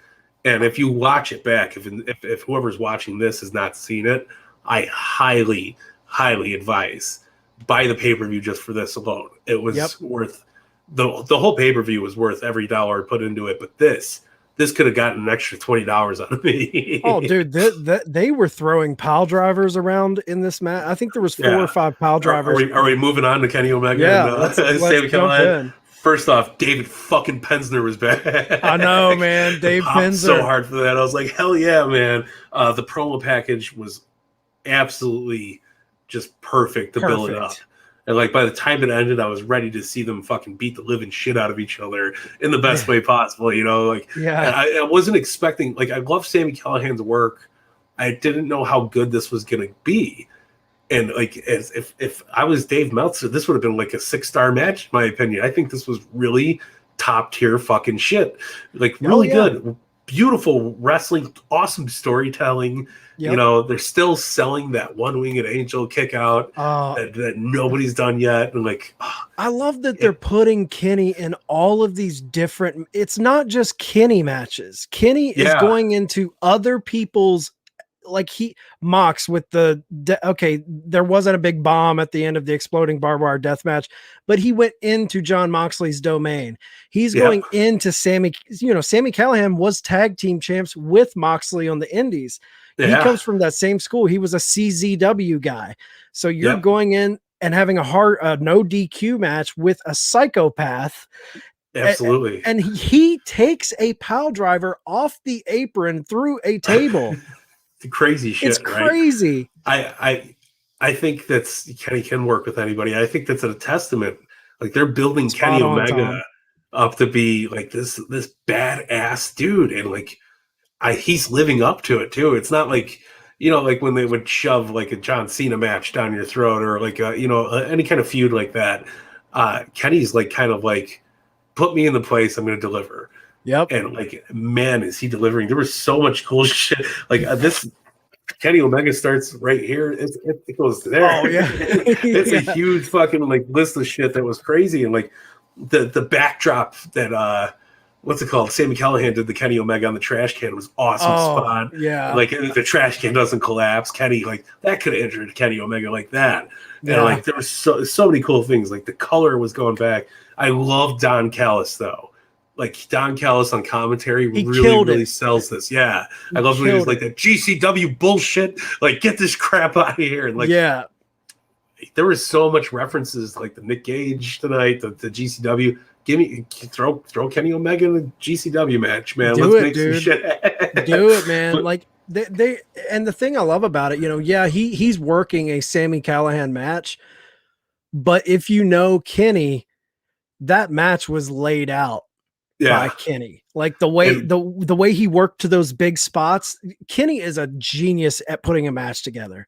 And if you watch it back, if whoever's watching this has not seen it, I highly, highly advise buy the pay-per-view just for this alone. It was worth the whole pay-per-view was worth every dollar put into it, but this could have gotten an extra $20 out of me. Oh, dude, they were throwing pile drivers around in this match. I think there was 4 or 5 pile drivers. Are we moving on to Kenny Omega? Yeah, and, let's jump in. First off, David fucking Pensner was back. I know, man. Dave Pensner. So hard for that. I was like, hell yeah, man. The promo package was absolutely just perfect to build it up. And like by the time it ended, I was ready to see them fucking beat the living shit out of each other in the best way possible. You know, like I wasn't expecting. Like I love Sami Callihan's work. I didn't know how good this was going to be. And like, if I was Dave Meltzer, this would have been like a 6-star match, in my opinion. I think this was really top tier fucking shit. Like really good, beautiful wrestling, awesome storytelling. Yep. You know, they're still selling that one-winged angel kick out that nobody's done yet. And like, I love that they're putting Kenny in all of these different. It's not just Kenny matches. Kenny is going into other people's. Like Mox with there wasn't a big bomb at the end of the exploding barbed wire death match, but he went into John Moxley's domain. He's going into Sami Callihan was tag team champs with Moxley on the indies. He comes from that same school. He was a CZW guy. So you're going in and having a no DQ match with a psychopath. Absolutely. And he takes a pile driver off the apron through a table. Crazy shit. It's crazy. Right? I think that's Kenny can work with anybody. I think that's a testament. Like they're building Kenny Omega up to be like this badass dude, and like he's living up to it too. It's not like like when they would shove like a John Cena match down your throat or like any kind of feud like that. Kenny's like kind of like put me in the place I'm going to deliver. Yep. And like, man, is he delivering? There was so much cool shit. Like this Kenny Omega starts right here. It goes there. Oh yeah. It's a huge fucking like list of shit that was crazy. And like the backdrop that what's it called? Sami Callihan did the Kenny Omega on the trash can was awesome spot. Yeah. Like the trash can doesn't collapse. Kenny, like that could have injured Kenny Omega like that. Yeah. And like there was so many cool things. Like the color was going back. I love Don Callis though. Like Don Callis on commentary really sells this. Yeah. I love when he was like that GCW bullshit. Like get this crap out of here. And like there was so much references like the Nick Gage tonight, the GCW. Throw Kenny Omega in the GCW match, man. Let's make some shit. Do it, man. Like they and the thing I love about it, he's working a Sami Callihan match, but if you know Kenny, that match was laid out by Kenny. Like the way he worked to those big spots, Kenny is a genius at putting a match together.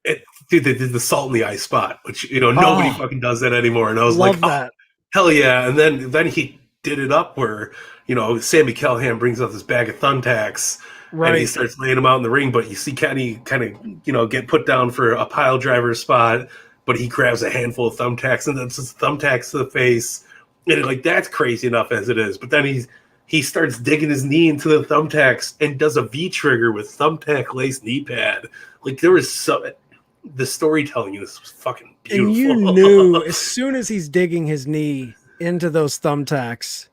Dude, they did the salt in the eye spot, which nobody fucking does that anymore. And I was like, that. Hell yeah. And then he did it up where, Sami Callihan brings out this bag of thumbtacks and he starts laying them out in the ring. But you see Kenny kind of, get put down for a pile driver spot, but he grabs a handful of thumbtacks and then just thumbtacks to the face. And like, that's crazy enough as it is. But then he starts digging his knee into the thumbtacks and does a V-trigger with thumbtack lace knee pad. Like there was the storytelling in this was fucking beautiful. And you knew as soon as he's digging his knee into those thumbtacks,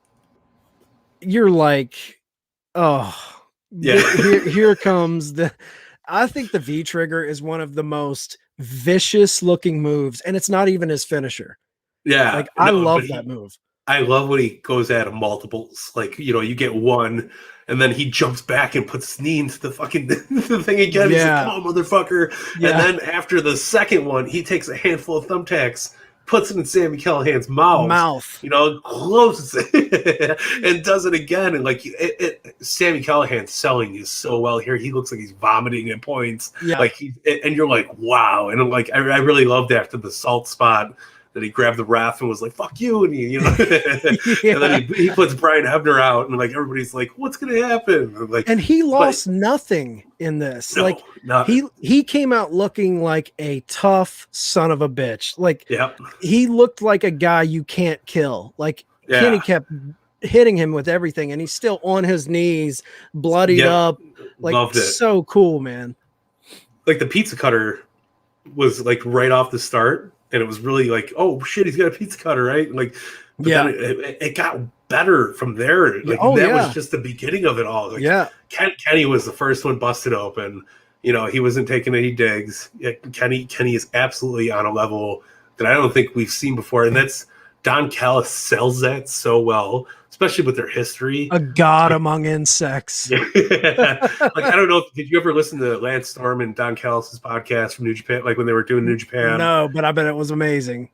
you're like, oh, here comes I think the V-trigger is one of the most vicious looking moves, and it's not even his finisher. Yeah. Like I love that move. I love when he goes at him multiples. Like, you get one, and then he jumps back and puts his knee into the fucking the thing again. He's like, come on, motherfucker. Yeah. And then after the second one, he takes a handful of thumbtacks, puts it in Sami Callihan's mouth. Closes it and does it again. And like Sami Callihan's selling is so well here. He looks like he's vomiting at points. Yeah. Like and you're like, wow. And I'm like, I really loved after the salt spot that he grabbed the ref and was like, fuck you. And and then he puts Brian Hebner out and like, everybody's like, what's going to happen? And he lost nothing in this. No, like he came out looking like a tough son of a bitch. Like he looked like a guy you can't kill. Like Kenny kept hitting him with everything, and he's still on his knees, bloodied Yep. up. Like, Loved it. so cool, man. Like the pizza cutter was like right off the start, and it was really like, oh shit, he's got a pizza cutter, right? Like, but then it got better from there. Like that was just the beginning of it all. Like, Kenny was the first one busted open. You know, he wasn't taking any digs. Kenny is absolutely on a level that I don't think we've seen before, and that's Don Callis sells that so well, especially with their history. A god among insects. Like, I don't know. Did you ever listen to Lance Storm and Don Callis' podcast from New Japan, like when they were doing New Japan? No, but I bet it was amazing.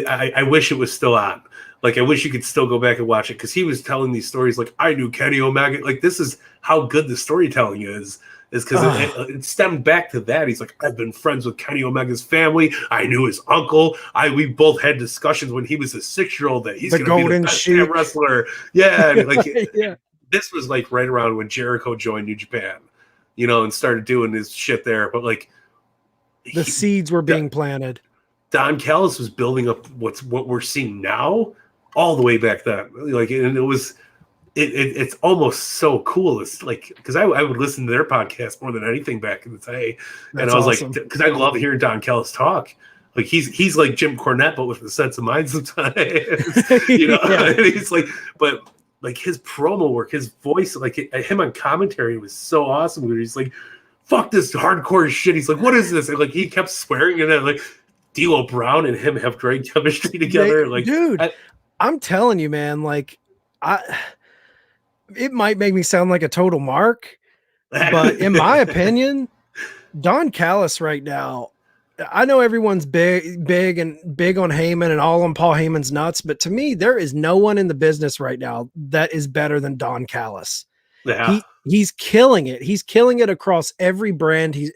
I wish it was still on. Like, I wish you could still go back and watch it, because he was telling these stories like, I knew Kenny Omega. Like, this is how good the storytelling is because it stemmed back to that. He's like, I've been friends with Kenny Omega's family. I knew his uncle. We both had discussions when he was a 6-year-old that he's going to be the best damn wrestler. Yeah. And like, this was like right around when Jericho joined New Japan, you know, and started doing his shit there. But like, the seeds were being planted. Don Callis was building up what we're seeing now all the way back then. Like, and it was, it's almost so cool. It's like, because I would listen to their podcast more than anything back in the day. And I was awesome. Like, because I love hearing Don Callis talk. Like, he's like Jim Cornette, but with a sense of mind sometimes, you know. And he's like, but like his promo work, his voice, like him on commentary was so awesome. He's like, fuck this hardcore shit. He's like, what is this? And like, he kept swearing, and then like D'Lo Brown and him have great chemistry together. Like, dude, I'm telling you, man, like, it might make me sound like a total mark, but in my opinion, Don Callis right now, I know everyone's big on Heyman and all on Paul Heyman's nuts, but to me, there is no one in the business right now that is better than Don Callis. Yeah. He's killing it. He's killing it across every brand. He's,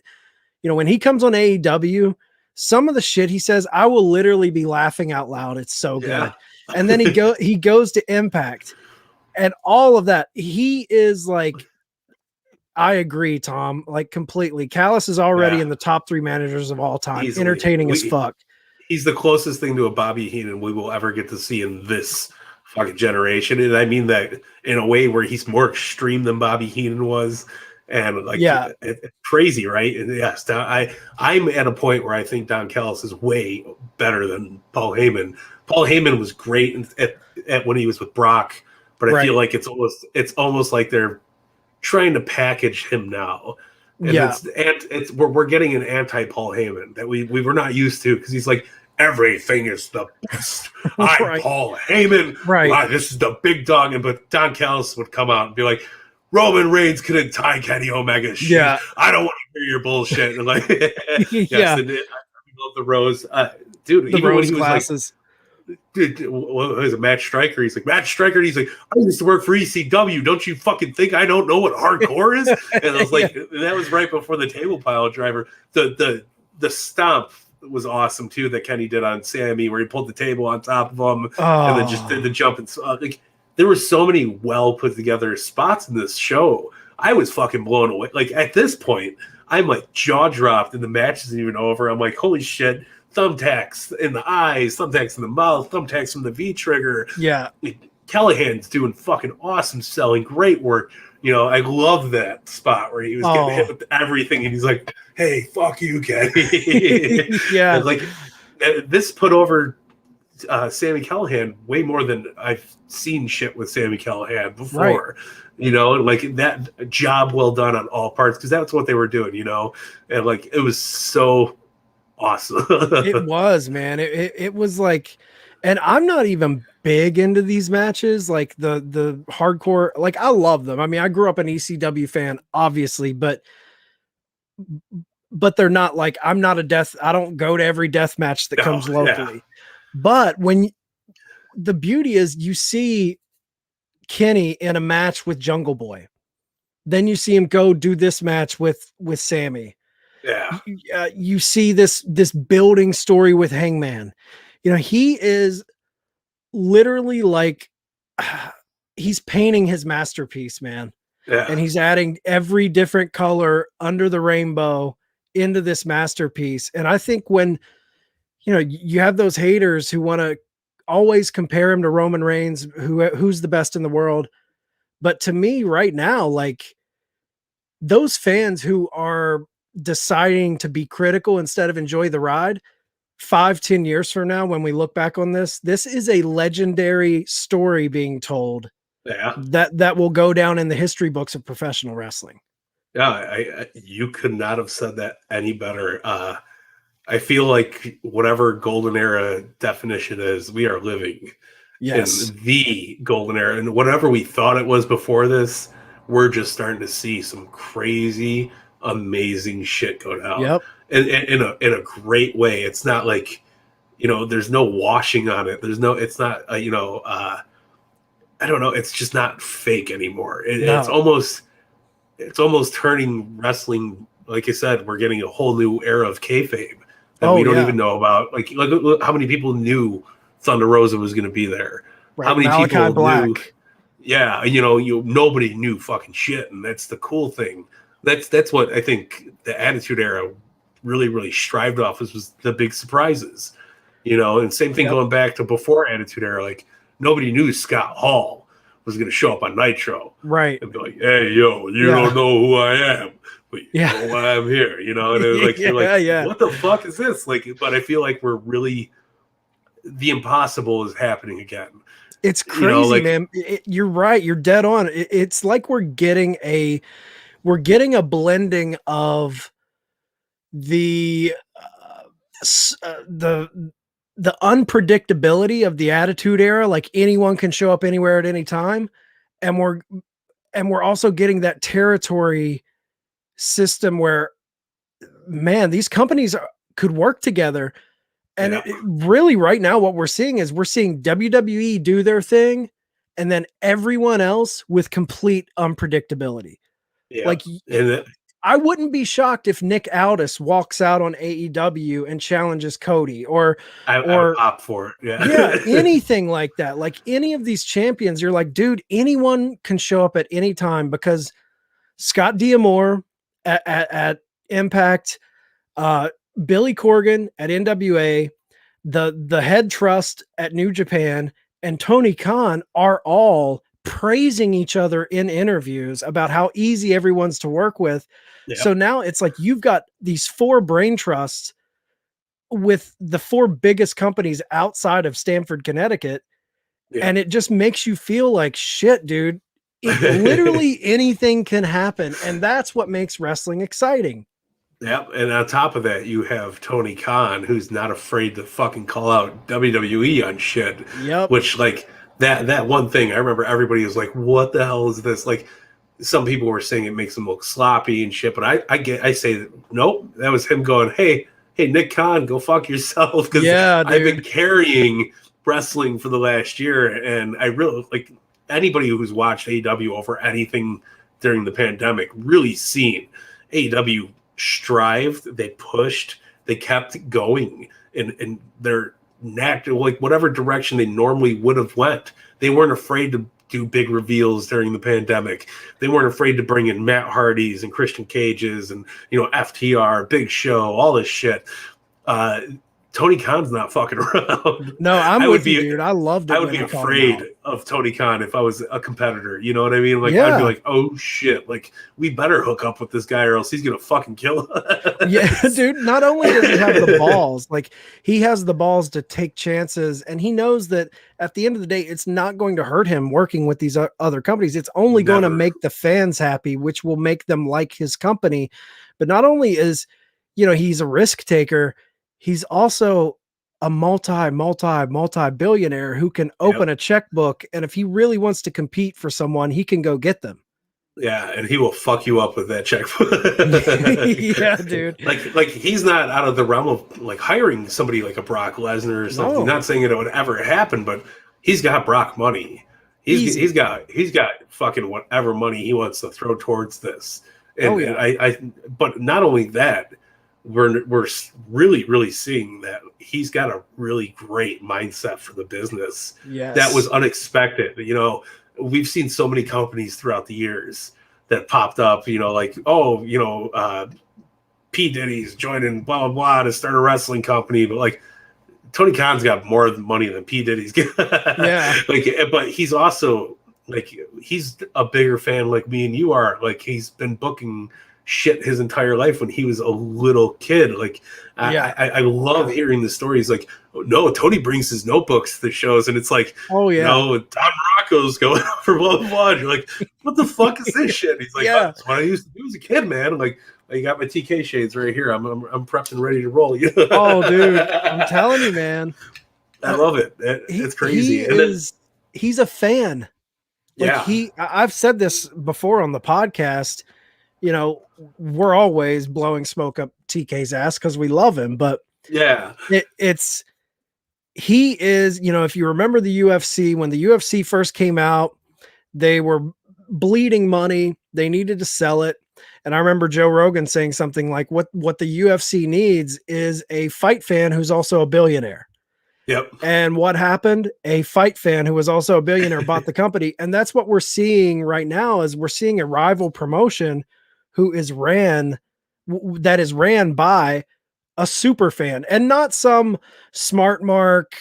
you know, when he comes on AEW, some of the shit he says, I will literally be laughing out loud. It's so good. And then he goes to Impact and all of that. He is like, I agree, Tom, like completely. Callis is already in the top 3 managers of all time. Easily. Entertaining as fuck. He's the closest thing to a Bobby Heenan we will ever get to see in this fucking generation. And I mean that in a way where he's more extreme than Bobby Heenan was. And like, it's crazy, right? And yes, I'm at a point where I think Don Callis is way better than Paul Heyman. Paul Heyman was great at when he was with Brock, but I feel like it's almost like they're trying to package him now. And we're getting an anti-Paul Heyman that we were not used to, because he's like, everything is the best. I'm Paul Heyman. Right. This is the big dog. But Don Callis would come out and be like, Roman Reigns couldn't tie Kenny Omega's shit. Yeah. I don't want to hear your bullshit. And like, I love the Rose. Dude, the even Rose when he glasses. Was like, dude, what was it, Matt Stryker? He's like, Matt Stryker. He's like, I used to work for ECW. Don't you fucking think I don't know what hardcore is? And I was like, that was right before the table pile driver. The stomp was awesome too that Kenny did on Sammy, where he pulled the table on top of him and then just did the jump and like. There were so many well put together spots in this show. I was fucking blown away. Like, at this point, I'm like jaw dropped and the match isn't even over. I'm like, holy shit, thumbtacks in the eyes, thumbtacks in the mouth, thumbtacks from the V trigger. Yeah. Callahan's doing fucking awesome selling, great work. You know, I love that spot where he was getting hit with everything and he's like, hey, fuck you, Kenny. Yeah. And like, this put over Sami Callihan way more than I've seen shit with Sami Callihan before. Right. You know, like that job well done on all parts, because that's what they were doing, you know, and like it was so awesome. It was, man. It was like, and I'm not even big into these matches, like the hardcore. Like, I love them. I mean, I grew up an ECW fan, obviously, but they're not like, I don't go to every death match that comes locally. Yeah. But when the beauty is, you see Kenny in a match with Jungle Boy, then you see him go do this match with Sammy. Yeah. You see this building story with Hangman. You know, he is literally like, he's painting his masterpiece, man. Yeah. And he's adding every different color under the rainbow into this masterpiece. And I think when, you know, you have those haters who want to always compare him to Roman Reigns, who's the best in the world. But to me right now, like those fans who are deciding to be critical instead of enjoy the ride, 5-10 years from now, when we look back on this is a legendary story being told Yeah. that will go down in the history books of professional wrestling. Yeah, you could not have said that any better. I feel like whatever golden era definition is, we are living Yes. in the golden era. And whatever we thought it was before this, we're just starting to see some crazy, amazing shit go down. Yep. And in a great way. It's not like, there's no washing on it. It's not, I don't know. It's just not fake anymore. It's No. almost turning wrestling. Like I said, we're getting a whole new era of kayfabe that Oh we don't yeah. even know about. Like look how many people knew Thunder Rosa was going to be there. Right. How many Malachi people Black. knew? Yeah, nobody knew fucking shit, and that's the cool thing. That's what I think the Attitude Era really, really strived off was the big surprises. And same thing going back to before Attitude Era. Like nobody knew Scott Hall was going to show up on Nitro. Right. And be like, hey, yo, you don't know who I am, but you know why I'm here. And it was like, you're like, what the fuck is this? Like, but I feel like we're really, the impossible is happening again. It's crazy, man. You're right. You're dead on. It's like we're getting a blending of the unpredictability of the Attitude Era. Like anyone can show up anywhere at any time, and we're also getting that territory system where, man, these companies could work together. And it really right now what we're seeing is WWE do their thing and then everyone else with complete unpredictability. Yeah. Like I wouldn't be shocked if Nick Aldis walks out on AEW and challenges Cody or I would opt for it. Yeah, anything like that. Like any of these champions, you're like, dude, anyone can show up at any time because Scott D'Amore at Impact, Billy Corgan at NWA, the head trust at New Japan, and Tony Khan are all praising each other in interviews about how easy everyone's to work with. Yep. So now it's like you've got these 4 brain trusts with the 4 biggest companies outside of Stamford, Connecticut. Yeah. And it just makes you feel like shit, dude. Literally anything can happen. And that's what makes wrestling exciting. Yep, and on top of that, you have Tony Khan, who's not afraid to fucking call out WWE on shit. Yep. Which, like, that one thing, I remember everybody was like, what the hell is this? Like, some people were saying it makes them look sloppy and shit, but I say, nope, that was him going, hey, Nick Khan, go fuck yourself, because I've been carrying wrestling for the last year, and I really, like, anybody who's watched AEW over anything during the pandemic really seen AEW strived, they pushed, they kept going, and they're like whatever direction they normally would have went. They weren't afraid to do big reveals during the pandemic. They weren't afraid to bring in Matt Hardy's and Christian Cage's and FTR, Big Show, all this shit. Tony Khan's not fucking around. No, I'm with you, dude. I loved it. I would be afraid of Tony Khan if I was a competitor. You know what I mean? Like, yeah. I'd be like, oh shit, like we better hook up with this guy or else he's gonna fucking kill us. Yeah, dude. Not only does he have the balls, like he has the balls to take chances, and he knows that at the end of the day, it's not going to hurt him working with these other companies. It's only going to make the fans happy, which will make them like his company. But not only is, he's a risk taker, he's also a multi-billionaire who can open a checkbook. And if he really wants to compete for someone, he can go get them. Yeah. And he will fuck you up with that checkbook. Yeah, dude. Like he's not out of the realm of like hiring somebody like a Brock Lesnar or something. No. Not saying it would ever happen, but he's got Brock money. He's got fucking whatever money he wants to throw towards this. And but not only that, we're really, really seeing that he's got a really great mindset for the business. Yes. That was unexpected. We've seen so many companies throughout the years that popped up, like, P. Diddy's joining blah, blah, blah to start a wrestling company. But like Tony Khan's got more money than P Diddy's got. Yeah. Like, but he's also like, he's a bigger fan like me and you are. Like, he's been booking shit his entire life when he was a little kid. Like, Yeah. I love hearing the stories. Like, no, Tony brings his notebooks to the shows, and it's like, oh yeah, no, Don Rocco's going for blah blah blah. You're like, what the fuck is this shit? He's like, yeah, that's what I used to do as a kid, man. I'm like, I got my TK shades right here. I'm prepped and ready to roll. oh dude, I'm telling you, man, I love it. It's crazy. He's a fan. Like, yeah, I've said this before on the podcast. You know, we're always blowing smoke up TK's ass because we love him, but yeah, he is, you know, if you remember the UFC, when the UFC first came out, they were bleeding money. They needed to sell it. And I remember Joe Rogan saying something like, what the UFC needs is a fight fan who's also a billionaire. yep. And what happened? A fight fan who was also a billionaire bought the company. And that's what we're seeing right now, is we're seeing a rival promotion who is ran by a super fan, and not some smart mark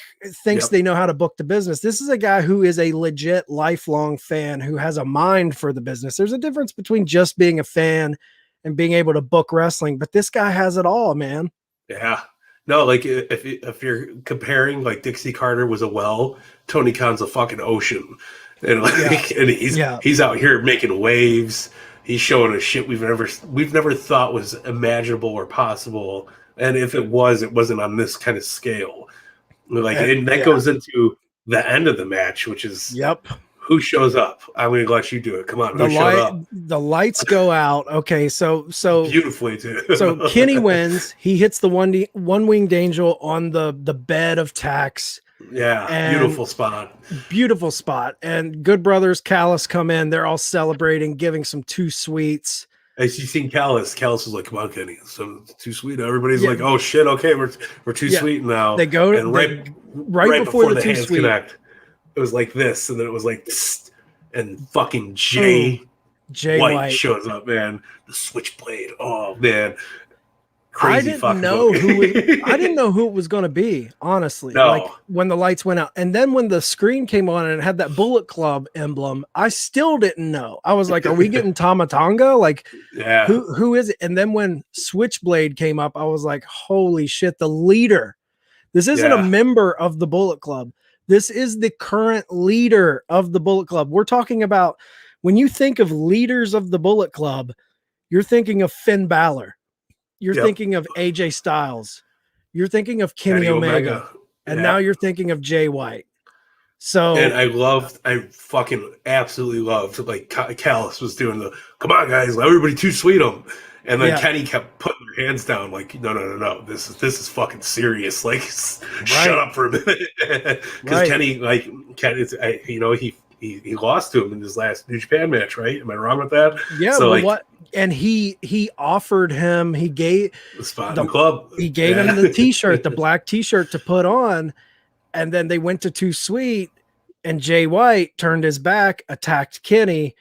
thinks they know how to book the business. This is a guy who is a legit lifelong fan who has a mind for the business. There's a difference between just being a fan and being able to book wrestling, but this guy has it all, man. Yeah. No, like, if you're comparing, like, Dixie Carter was a well, Tony Khan's a fucking ocean. And like, and he's out here making waves. He's showing us shit we've never thought was imaginable or possible. And if it was, it wasn't on this kind of scale. Like, and that goes into the end of the match, which is who shows up. I'm going to let you do it. Come on, who showed up? The lights go out. Okay, so beautifully too. So Kenny wins. He hits the one winged angel on the bed of tacks. Yeah, beautiful spot. Beautiful spot. And Good Brothers Callis come in. They're all celebrating, giving some too sweets. As you seen Callis was like, "Come on, Kenny, so too sweet." Everybody's like, "Oh shit, okay, we're too sweet now." They go and right before the hands sweet connect, it was like this, and then it was like, and fucking Jay White shows up, man. The switchblade. Oh man. Crazy. I didn't know who it was going to be, honestly. No. Like, when the lights went out, and then when the screen came on and it had that Bullet Club emblem, I still didn't know. I was like, are we getting Tama Tonga? Like, yeah, who is it? And then when Switchblade came up, I was like, holy shit, the leader. This isn't a member of the Bullet Club. This is the current leader of the Bullet Club. We're talking about, when you think of leaders of the Bullet Club, you're thinking of Finn Balor. You're thinking of AJ Styles. You're thinking of Kenny Omega. And now you're thinking of Jay White. So, and I fucking absolutely loved, like, Callis was doing the, come on guys, let everybody too sweet them. And then Kenny kept putting their hands down, like, no. This is fucking serious. Like, shut up for a minute. Because Kenny, he lost to him in his last New Japan match, right? Am I wrong with that? Yeah. So, what? And he offered him, he gave the spot in the club. He gave him the T-shirt, the black T-shirt to put on, and then they went to Too Sweet, and Jay White turned his back, attacked Kenny,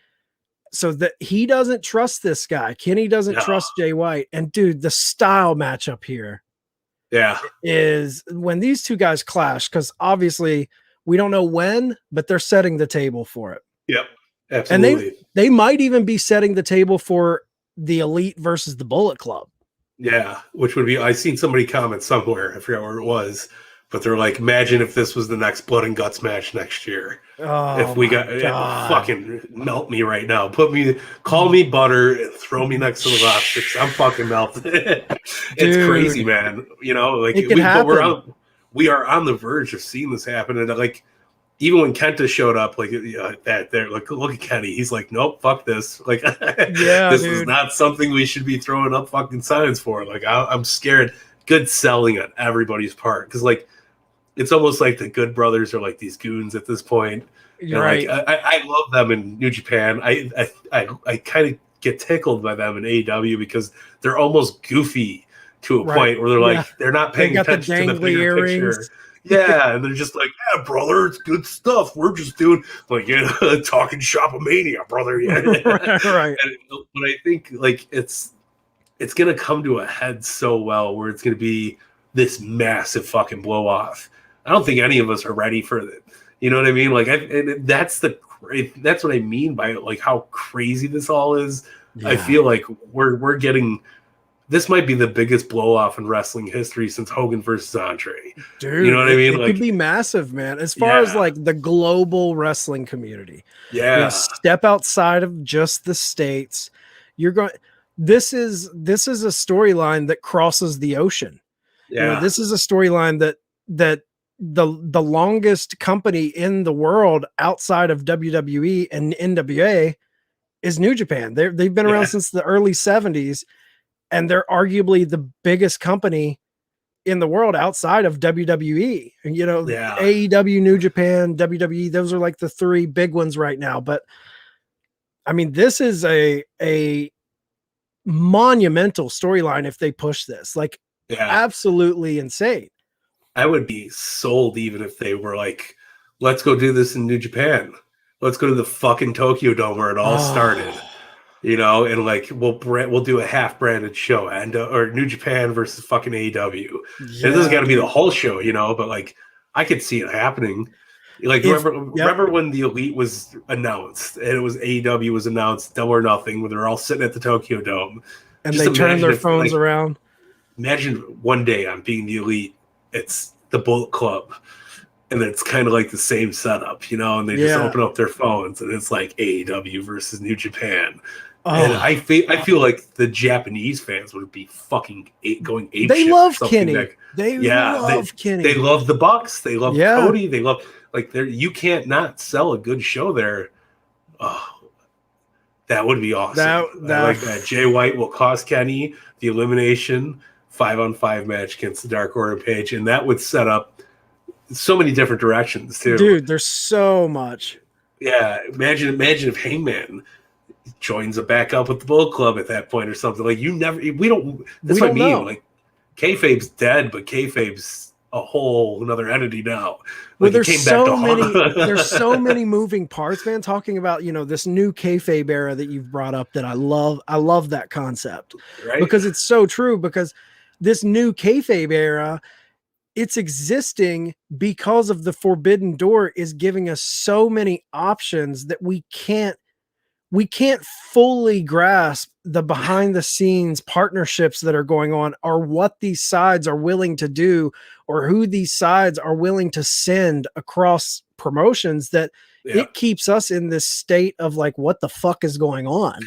so that he doesn't trust this guy. Kenny doesn't trust Jay White, and dude, the style matchup here, is when these two guys clash, because obviously we don't know when, but they're setting the table for it. Yep. Absolutely. And they might even be setting the table for the Elite versus the Bullet Club. Yeah, which would be, I seen somebody comment somewhere, I forgot where it was, but they're like, imagine if this was the next Blood and Guts match next year. Oh, if we got fucking melt me right now. Call me butter and throw me next to the lobster, because I'm fucking melted. It's crazy, man. You know, like, we are on the verge of seeing this happen, and like, even when Kenta showed up, like, they're like, look at Kenny. He's like, nope, fuck this. Like, this is not something we should be throwing up fucking signs for. Like, I'm scared. Good selling on everybody's part, because like, it's almost like the Good Brothers are like these goons at this point. You're right. Like, I love them in New Japan. I kind of get tickled by them in AEW because they're almost goofy to a point where they're like, they're not paying attention to the bigger picture. Yeah, and they're just like, yeah, brother, it's good stuff. We're just doing, like, talking shop-a-mania, brother. Yeah. Right. But I think, like, it's going to come to a head so well, where it's going to be this massive fucking blow off. I don't think any of us are ready for it. You know what I mean? Like, that's what I mean by like how crazy this all is. Yeah. I feel like we're getting. This might be the biggest blow off in wrestling history since Hogan versus Andre. Dude, you know what I mean? It could be massive, man. As far as like the global wrestling community. Yeah. Step outside of just the States. You're going. This is a storyline that crosses the ocean. Yeah. This is a storyline that the longest company in the world outside of WWE and NWA is New Japan. They've been around since the early 70s, and they're arguably the biggest company in the world outside of WWE. AEW, New Japan, WWE, those are like the three big ones right now. But I mean, this is a monumental storyline if they push this. Like, absolutely insane. I would be sold even if they were like, let's go do this in New Japan. Let's go to the fucking Tokyo Dome where it all started. And like we'll do a half branded show and or New Japan versus fucking AEW. Yeah, it doesn't got to be the whole show, but like I could see it happening. Like remember when the Elite was announced and it was AEW was announced, Double or Nothing, when they're all sitting at the Tokyo Dome and they turn their phones around. Imagine one day I'm being the Elite, it's the Bullet Club, and it's kind of like the same setup, and they just open up their phones and it's like AEW versus New Japan. And I feel like the Japanese fans would be fucking going ape they shit. Love Kenny. They love Kenny. They love the Bucks. They love Cody. They love you can't not sell a good show there. Oh, that would be awesome. I like that. Jay White will cost Kenny the elimination 5-on-5 match against the Dark Order page, and that would set up so many different directions too. Dude, there's so much. Yeah, imagine if Hangman joins back up with the Bullet Club at that point or something. Like that's what I mean. Know. Like kayfabe's dead, but kayfabe's a whole another entity now. Well, there's so many moving parts, man. Talking about this new kayfabe era that you've brought up that I love. I love that concept, right? Because it's so true. Because this new kayfabe era, it's existing because of the Forbidden Door is giving us so many options that we can't fully grasp the behind the scenes partnerships that are going on, or what these sides are willing to do, or who these sides are willing to send across promotions, that it keeps us in this state of like, what the fuck is going on?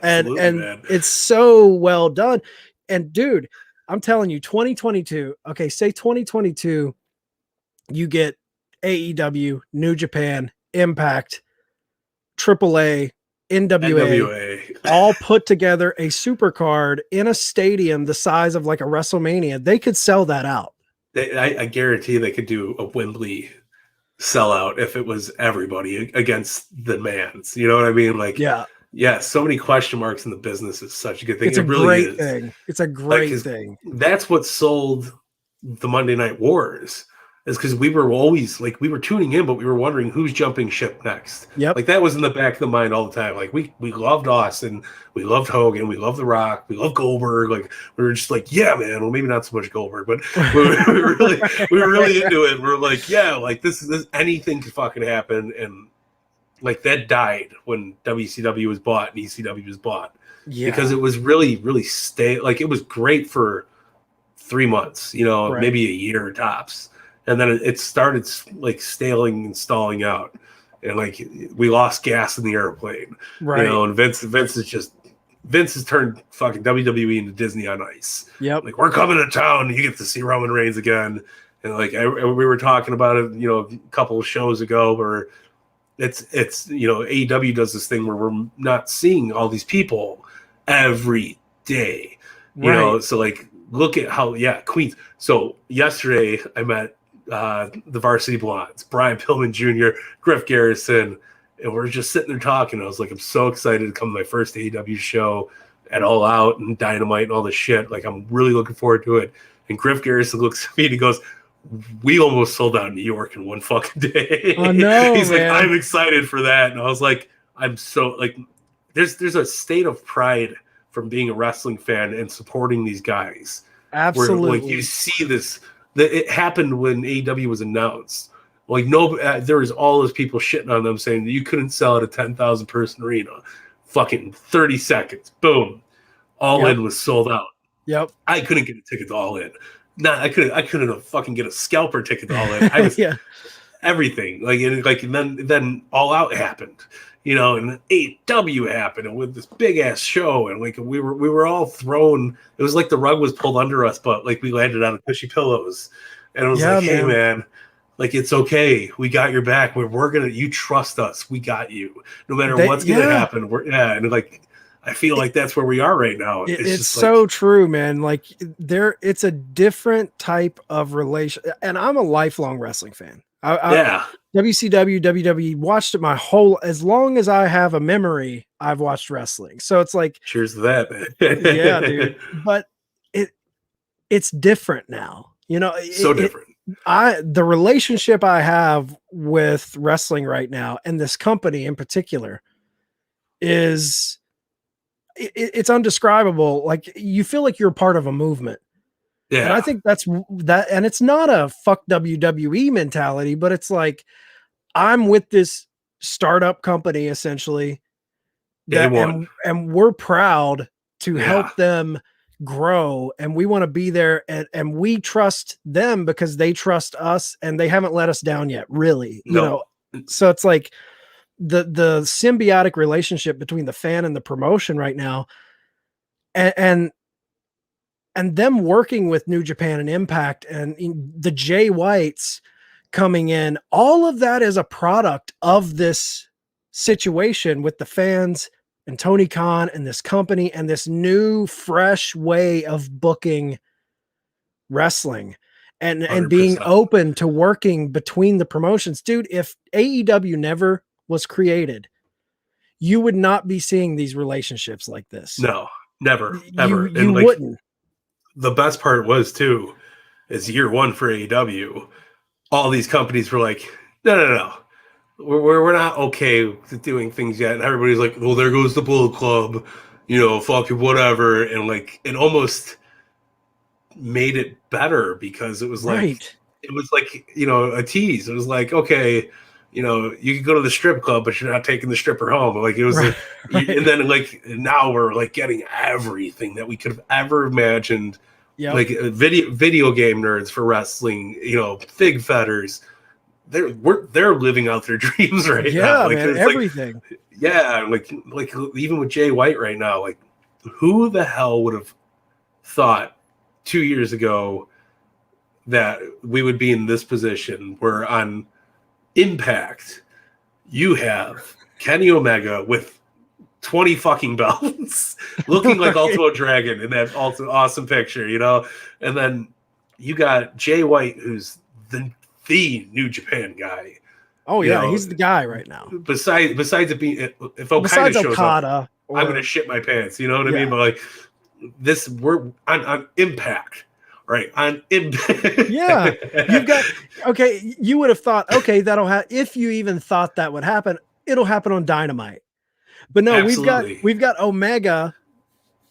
and man. It's so well done. And dude, I'm telling you, 2022, okay, say 2022, you get AEW, New Japan, Impact, AAA, NWA, all put together a super card in a stadium the size of like a WrestleMania. They could sell that out. I guarantee they could do a Wembley sellout if it was everybody against the Mans. You know what I mean? Like, yeah, so many question marks in the business is such a good thing. It's a great thing. It's a great thing. That's what sold the Monday Night Wars. Is because we were always like, we were tuning in, but we were wondering who's jumping ship next. Yep. Like that was in the back of the mind all the time. Like we loved Austin, we loved Hogan, we loved The Rock, we loved Goldberg. Like we were just like, yeah, man. Well, maybe not so much Goldberg, but we were really into it. We're like, yeah, like this anything could fucking happen. And like that died when WCW was bought and ECW was bought. Yeah. Because it was really, really like it was great for 3 months, maybe a year tops. And then it started like staling and stalling out, and like we lost gas in the airplane, right? And Vince has turned fucking WWE into Disney on Ice. Yep. Like we're coming to town, and you get to see Roman Reigns again, and like we were talking about it, a couple of shows ago, where it's AEW does this thing where we're not seeing all these people every day, so like look at how Queens. So yesterday I met the Varsity Blondes, Brian Pillman Jr., Griff Garrison, and we're just sitting there talking. I was like, I'm so excited to come to my first AEW show at All Out and Dynamite and all this shit. Like, I'm really looking forward to it. And Griff Garrison looks at me and he goes, we almost sold out New York in one fucking day. Oh, no, He's man. like, I'm excited for that. And I was like, I'm so, like, there's a state of pride from being a wrestling fan and supporting these guys where like Absolutely. you see this that it happened when AEW was announced. Like there was all those people shitting on them saying that you couldn't sell at a 10,000 person arena. Fucking 30 seconds, boom, All Yep. In was sold out. Yep. I couldn't get a ticket to All In. I couldn't fucking get a scalper ticket to All In. I was Yeah. everything and then All Out happened, and AEW happened, and with this big ass show, and like we were all thrown. It was like the rug was pulled under us, but like we landed on cushy pillows, and it was Yeah, like, hey man. man, like it's okay, we got your back. We're gonna, you trust us, we got you, no matter what's gonna Yeah. happen. And like I feel like that's where we are right now. It's It's just so like, true, man. Like it's a different type of relation. And I'm a lifelong wrestling fan. yeah, WCW, WWE, watched it my whole, as long as I have a memory, I've watched wrestling. So it's like, cheers to that, yeah, dude. man. But it it's different now. So different. The relationship I have with wrestling right now and this company in particular is it's undescribable. Like you feel like you're part of a movement. And I Yeah, think that's that. And it's not a fuck WWE mentality, but it's like, I'm with this startup company essentially day that, one. and we're proud to Yeah, help them grow, and we want to be there, and we trust them because they trust us, and they haven't let us down yet, really. no, So it's like the symbiotic relationship between the fan and the promotion right now, and and them working with New Japan and Impact and the Jay Whites coming in, all of that is a product of this situation with the fans and Tony Khan and this company and this new fresh way of booking wrestling, and being 100%. open to working between the promotions. Dude, if AEW never was created, you would not be seeing these relationships like this. No, never, You ever. you And like wouldn't. the best part was too, is year one for AEW. All these companies were like, no. We're not okay with doing things yet. And everybody's like, well, there goes the Bullet Club, fuck it, whatever. And like, it almost made it better because Right. it was like, a tease. It was like, okay, you can go to the strip club, but you're not taking the stripper home. Like it was Right. like, Right. and then like now we're like getting everything that we could have ever imagined. Yep. Like video game nerds for wrestling, fig fetters. They're living out their dreams right now. Yeah, Like man. it's like, Everything. yeah, like even with Jay White right now, like who the hell would have thought 2 years ago that we would be in this position where on Impact you have Kenny Omega with 20 fucking belts looking like Right. Ultimo Dragon in that awesome picture, and then you got Jay White, who's the New Japan guy. Oh yeah, he's the guy right now. Besides it being, if Okada Besides shows up, Okada, I'm gonna shit my pants. You know what I Yeah. mean? But like this, we're on Impact, right? On Impact. Yeah, okay. You would have thought, okay, that'll happen. If you even thought that would happen, it'll happen on Dynamite. But no, Absolutely. we've got Omega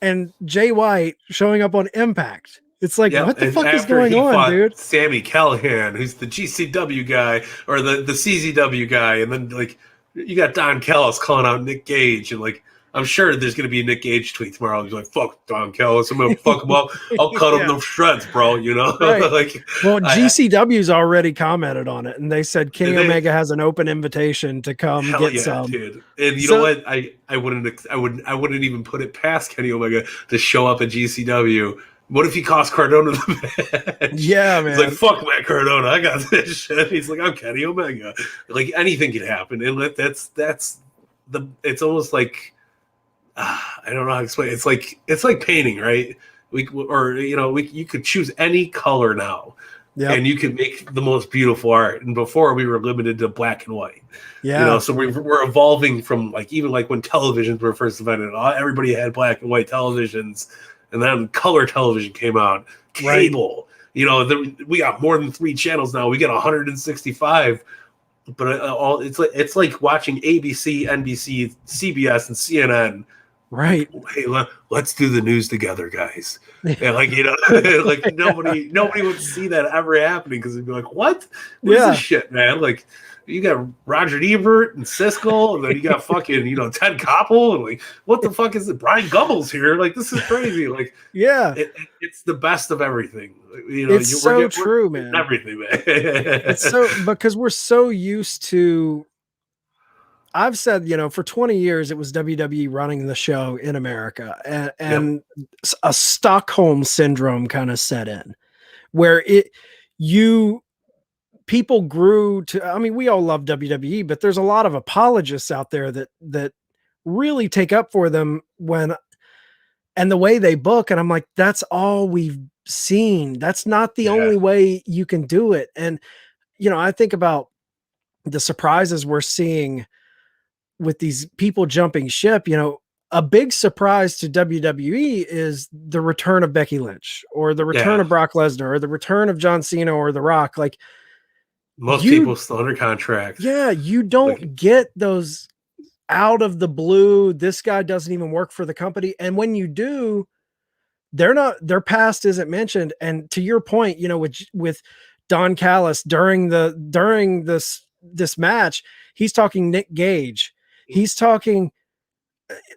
and Jay White showing up on Impact. It's like, Yep. what the And fuck is after going he on, fought dude? Sammy Callahan, who's the GCW guy or the CZW guy, and then like you got Don Callis calling out Nick Gage, and like I'm sure there's gonna be a Nick Gage tweet tomorrow. He's like, "Fuck Don Callis, I'm gonna fuck him up. I'll cut him Yeah. to shreds, bro." Right. Like, Well, GCW's already commented on it, and they said Kenny they- Omega has an open invitation to come hell get yeah, some. dude. And you So- know what? I wouldn't even put it past Kenny Omega to show up at GCW. What if he cost Cardona the match? Yeah, man. He's like, fuck Matt Cardona, I got this shit. He's like, I'm Kenny Omega. Like anything can happen, and that's the. It's almost like I don't know how to explain it. It's like painting, right? You could choose any color now, and you could make the most beautiful art. And before we were limited to black and white. Yeah. So we're evolving from like even like when televisions were first invented, everybody had black and white televisions. And then color television came out, cable. Right. We got more than 3 channels now. We get 165, but it's like watching ABC, NBC, CBS, and CNN Right. Hey, let's do the news together, guys. And like, like nobody would see that ever happening because they'd be like, what is this Yeah. shit, man? Like, you got Roger Ebert and Siskel, and then you got fucking, Ted Koppel, and like, what the fuck is it? Brian Gumbel's here. Like, this is crazy. Like, Yeah. it's the best of everything. It's so We're true, man. everything, man. It's so, because we're so used to, I've said, for 20 years, it was WWE running the show in America, and a Stockholm syndrome kind of set in where people grew to, I mean, we all love WWE, but there's a lot of apologists out there that really take up for them and the way they book. And I'm like, that's all we've seen. That's not the only way you can do it. And, I think about the surprises we're seeing with these people jumping ship. A big surprise to WWE is the return of Becky Lynch, or the return of Brock Lesnar, or the return of John Cena, or The Rock. Like, most people still under contract. Yeah, you don't get those out of the blue. This guy doesn't even work for the company. And when you do, their past isn't mentioned. And to your point, with Don Callis during this match, he's talking Nick Gage. He's talking,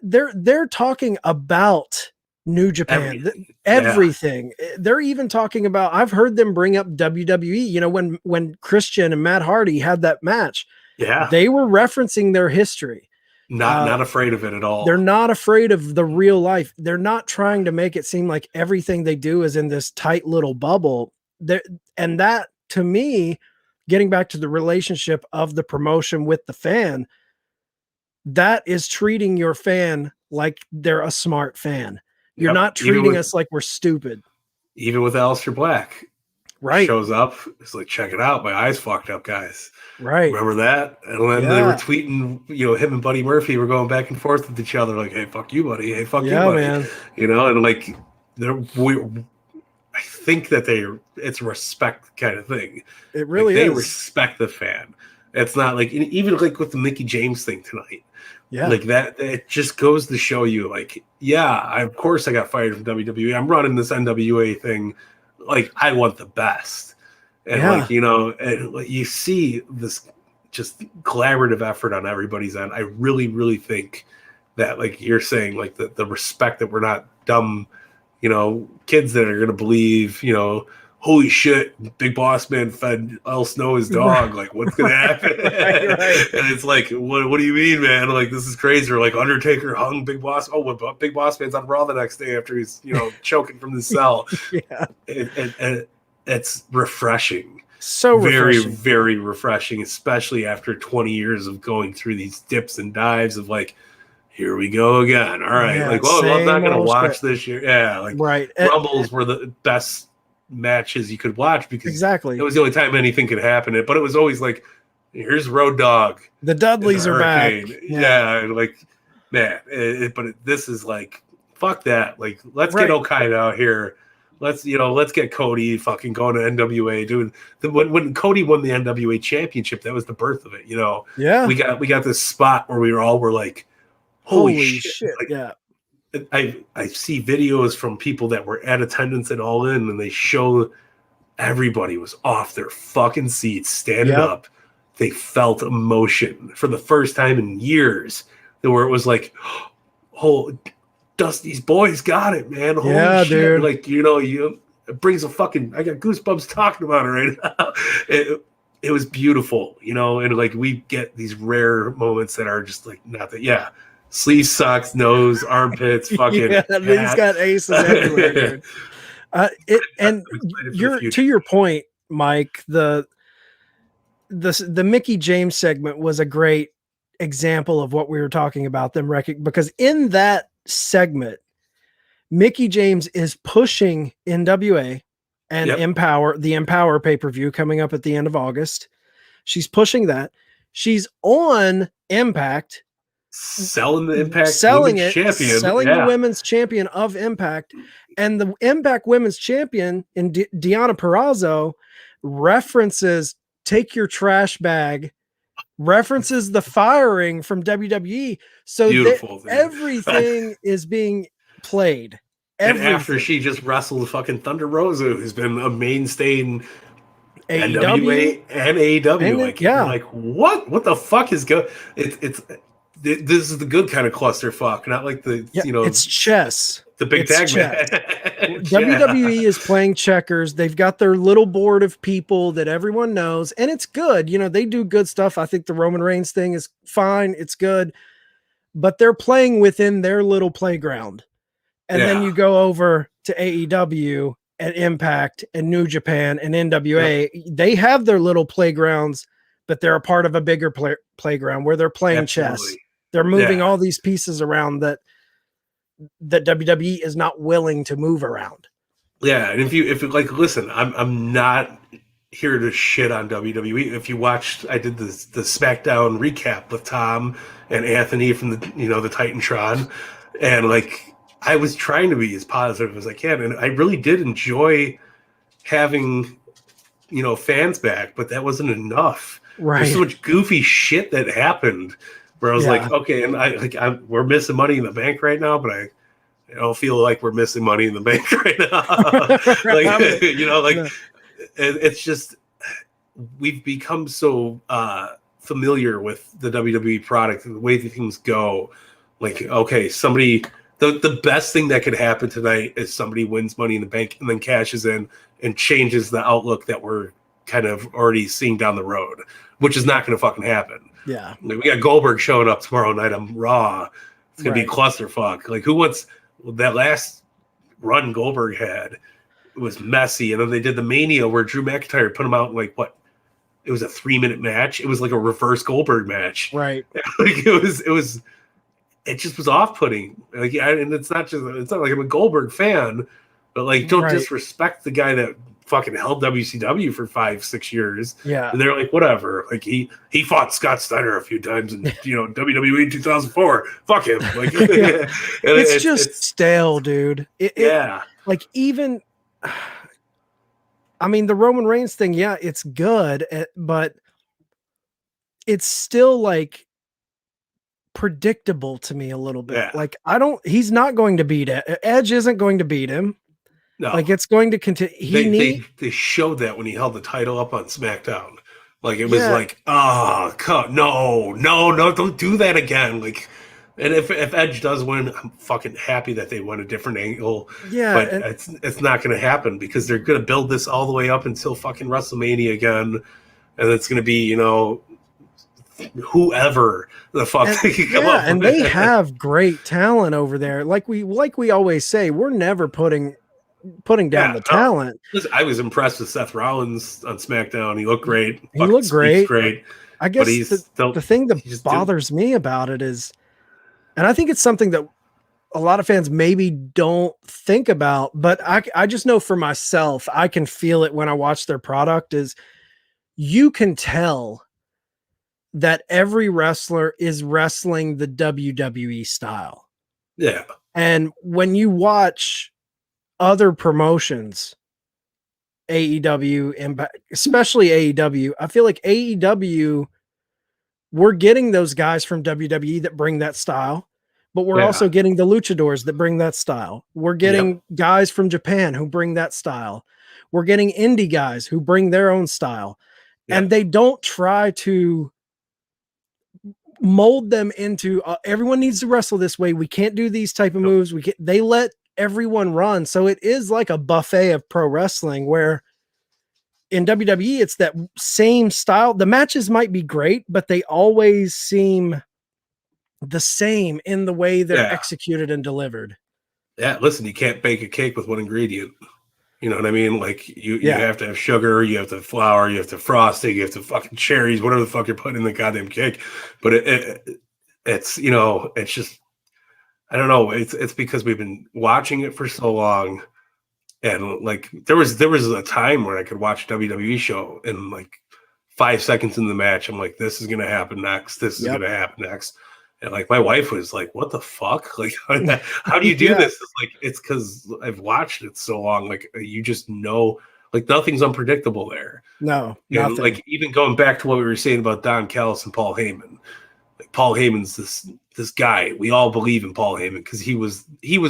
they're talking about New Japan, everything. They're even talking about, I've heard them bring up WWE, when Christian and Matt Hardy had that match, they were referencing their history. Not afraid of it at all. They're not afraid of the real life. They're not trying to make it seem like everything they do is in this tight little bubble. And that, to me, getting back to the relationship of the promotion with the fan, that is treating your fan like they're a smart fan. You're not treating us like we're stupid. Even with Aleister Black. Right. Shows up. It's like, check it out. My eyes fucked up, guys. Right. Remember that? And then they were tweeting, him and Buddy Murphy were going back and forth with each other, like, hey, fuck you, buddy. Hey, fuck you, buddy. Man. And like, I think that it's a respect kind of thing. It really is. They respect the fan. It's not like, even like with the Mickie James thing tonight. Yeah. Like that, it just goes to show you, like, of course I got fired from WWE. I'm running this NWA thing. Like, I want the best. And and you see this just collaborative effort on everybody's end. I really, really think that, like you're saying, like the respect that we're not dumb, kids that are going to believe, holy shit, Big Boss Man fed El Snow his dog. Like, what's going to happen? right. And it's like, what do you mean, man? Like, this is crazy. Or like, Undertaker hung Big Boss. Oh, but Big Boss Man's on Raw the next day after he's, refreshing from the cell. And it's refreshing. So very, very refreshing, especially after 20 years of going through these dips and dives of like, here we go again. All right. Like, I'm not going to watch this year. Yeah. Like, Rumbles were the best matches you could watch because it was the only time anything could happen. But it was always like, here's Road Dogg. The Dudleys are back. Yeah. Like, man, this is like, fuck that. Like, let's get Okada out here. Let's get Cody fucking going to NWA. Doing when Cody won the NWA championship, that was the birth of it. Yeah. We got this spot where we're like, holy shit. Like, I see videos from people that were at attendance at All In, and they show everybody was off their fucking seats, standing up. They felt emotion for the first time in years, where it was like, oh, Dusty's boys got it, man. Holy shit. Dude. Like, it brings I got goosebumps talking about it right now. It was beautiful, and like we get these rare moments that are just like nothing. Sleeve, socks, nose, armpits, fucking. He's got aces everywhere, dude. To your point, Mike, the Mickie James segment was a great example of what we were talking about them because in that segment, Mickie James is pushing NWA and the Empower pay-per-view coming up at the end of August. She's pushing that. She's on Impact. Selling the Impact the women's champion of Impact, and the Impact women's champion in Deonna Purrazzo references, take your trash bag references the firing from WWE. So that Beautiful, dude. everything is being played. And Everything. after she just wrestled fucking Thunder Rosa, who's been a mainstay in AEW NWA and AEW, and you're like, what? What the fuck is going? It's this is the good kind of clusterfuck, not like the it's chess. the big It's tag chess. match. WWE is playing checkers. They've got their little board of people that everyone knows, and it's good. They do good stuff. I think the Roman Reigns thing is fine. It's good, but they're playing within their little playground. And then you go over to AEW and Impact and New Japan and NWA. Yep. They have their little playgrounds, but they're a part of a bigger playground where they're playing chess. They're moving all these pieces around that WWE is not willing to move around. Yeah, and if you like, listen, I'm not here to shit on WWE. If you watched, I did the SmackDown recap with Tom and Anthony from the the Titantron, and like I was trying to be as positive as I can, and I really did enjoy having fans back, but that wasn't enough. Right. There's so much goofy shit that happened where I was like, okay, and we're missing Money in the Bank right now, but I don't feel like we're missing Money in the Bank right now. It's just we've become so familiar with the WWE product and the way that things go. Like, okay, somebody. The best thing that could happen tonight is somebody wins Money in the Bank and then cashes in and changes the outlook that we're kind of already seeing down the road, which is not going to fucking happen. Yeah. Like, we got Goldberg showing up tomorrow night on Raw. It's going to be clusterfuck. Like, who wants that last run Goldberg had? It was messy. And then they did the Mania where Drew McIntyre put him out in like, what? It was a 3-minute match. It was like a reverse Goldberg match. Right. Like it just was off-putting. Like, and it's not like I'm a Goldberg fan, but like, don't disrespect the guy that fucking held WCW for 5-6 years. Yeah. And they're like, whatever. Like, he fought Scott Steiner a few times in WWE 2004. Fuck him. Like, it's stale, dude. Like, even I mean, the Roman Reigns thing, it's good, but it's still like predictable to me a little bit. Yeah. Like, he's not going to beat it. Edge isn't going to beat him. No. Like, it's going to continue. They showed that when he held the title up on SmackDown. Like, it was like, no, don't do that again. Like, and if Edge does win, I'm fucking happy that they went a different angle. Yeah. But it's not going to happen because they're going to build this all the way up until fucking WrestleMania again. And it's going to be, whoever the fuck they can come up with. And they have great talent over there. Like we always say, we're never putting down the talent. I was impressed with Seth Rollins on SmackDown. He looked great. He looked great. I guess the thing that bothers me about it is, and I think it's something that a lot of fans maybe don't think about, but I just know for myself, I can feel it when I watch their product, is you can tell that every wrestler is wrestling the WWE style. Yeah. And when you watch other promotions, AEW, Impact, especially AEW, I feel like AEW, we're getting those guys from WWE that bring that style, but we're also getting the luchadors that bring that style. We're getting guys from Japan who bring that style. We're getting indie guys who bring their own style. And they don't try to mold them into everyone needs to wrestle this way. We can't do these type of moves. They let everyone run. So it is like a buffet of pro wrestling, where in WWE, it's that same style. The matches might be great, but they always seem the same in the way they're executed and delivered. Yeah. Listen, you can't bake a cake with one ingredient. You know what I mean? Like, you have to have sugar, you have to have flour, you have to have frosting, you have to fucking cherries, whatever the fuck you're putting in the goddamn cake. But it's it's just, I don't know. It's because we've been watching it for so long, and like there was a time where I could watch a WWE show and like 5 seconds in the match, I'm like, this is gonna happen next. This is gonna happen next. And like my wife was like, "What the fuck? Like, how do you do this?" It's like, it's because I've watched it so long. Like, you just know Like nothing's unpredictable there. No, And nothing. like even going back to what we were saying about Don Callis and Paul Heyman, like Paul Heyman's this guy. We all believe in Paul Heyman because he was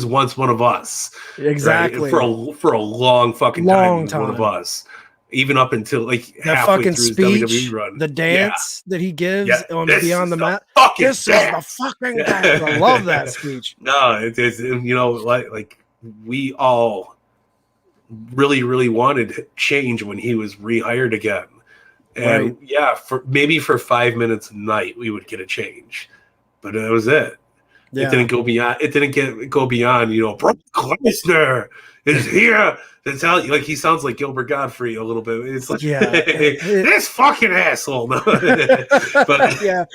once one of us, Exactly. right? For a long fucking time, he was one of us. Even up until like that halfway fucking through his speech, WWE run, the dance that he gives on Beyond the Mat. This is the fucking dance. I love that speech. No, it's you know like we all really wanted change when he was rehired again. And right. for 5 minutes a night we would get a change, but that was it. Yeah. It didn't go beyond. It didn't go beyond. You know, Brock Lesnar is here to tell you. Like he sounds like Gilbert Godfrey a little bit. It's like this fucking asshole. But yeah,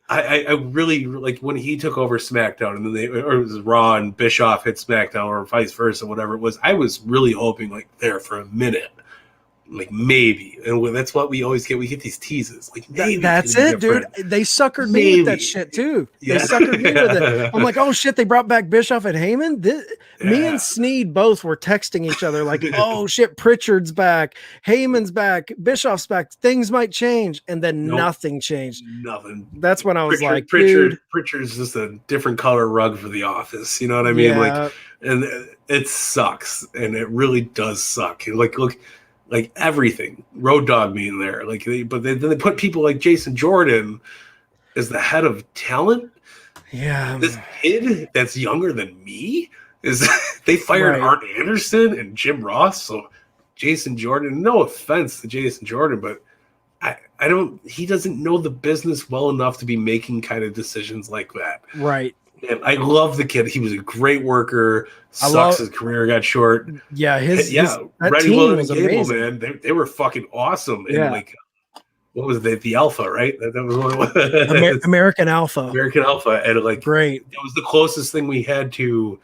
I really like when he took over SmackDown, and then or it was Raw and Bischoff hit SmackDown, or vice versa, whatever it was. I was really hoping like there for a minute. Like maybe, and that's what we always get. We get these teases. Like maybe that's it, dude. They suckered me with that shit too. Yeah. They suckered me with it. I'm like, oh shit, they brought back Bischoff and Heyman. Me and Sneed both were texting each other like, oh shit, Pritchard's back, Heyman's back, Bischoff's back. Things might change, and then nothing changed. Nothing. That's when I was like, Pritchard's just a different color rug for the office. You know what I mean? Like, and it sucks, and it really does suck. Like, look. Like everything, Road Dogg being there, like, but then they put people like Jason Jordan as the head of talent. Yeah, this kid that's younger than me is. They fired Arn Anderson and Jim Ross, so Jason Jordan. No offense to Jason Jordan, but I don't. He doesn't know the business well enough to be making kind of decisions like that. Right. And I love the kid. He was a great worker. Sucks his career got short. Yeah, Ready, Willing, and Gable, man. They were fucking awesome. And like, what was it? The Alpha, right? That was what it was. American Alpha. American Alpha, and like, great. It was the closest thing we had to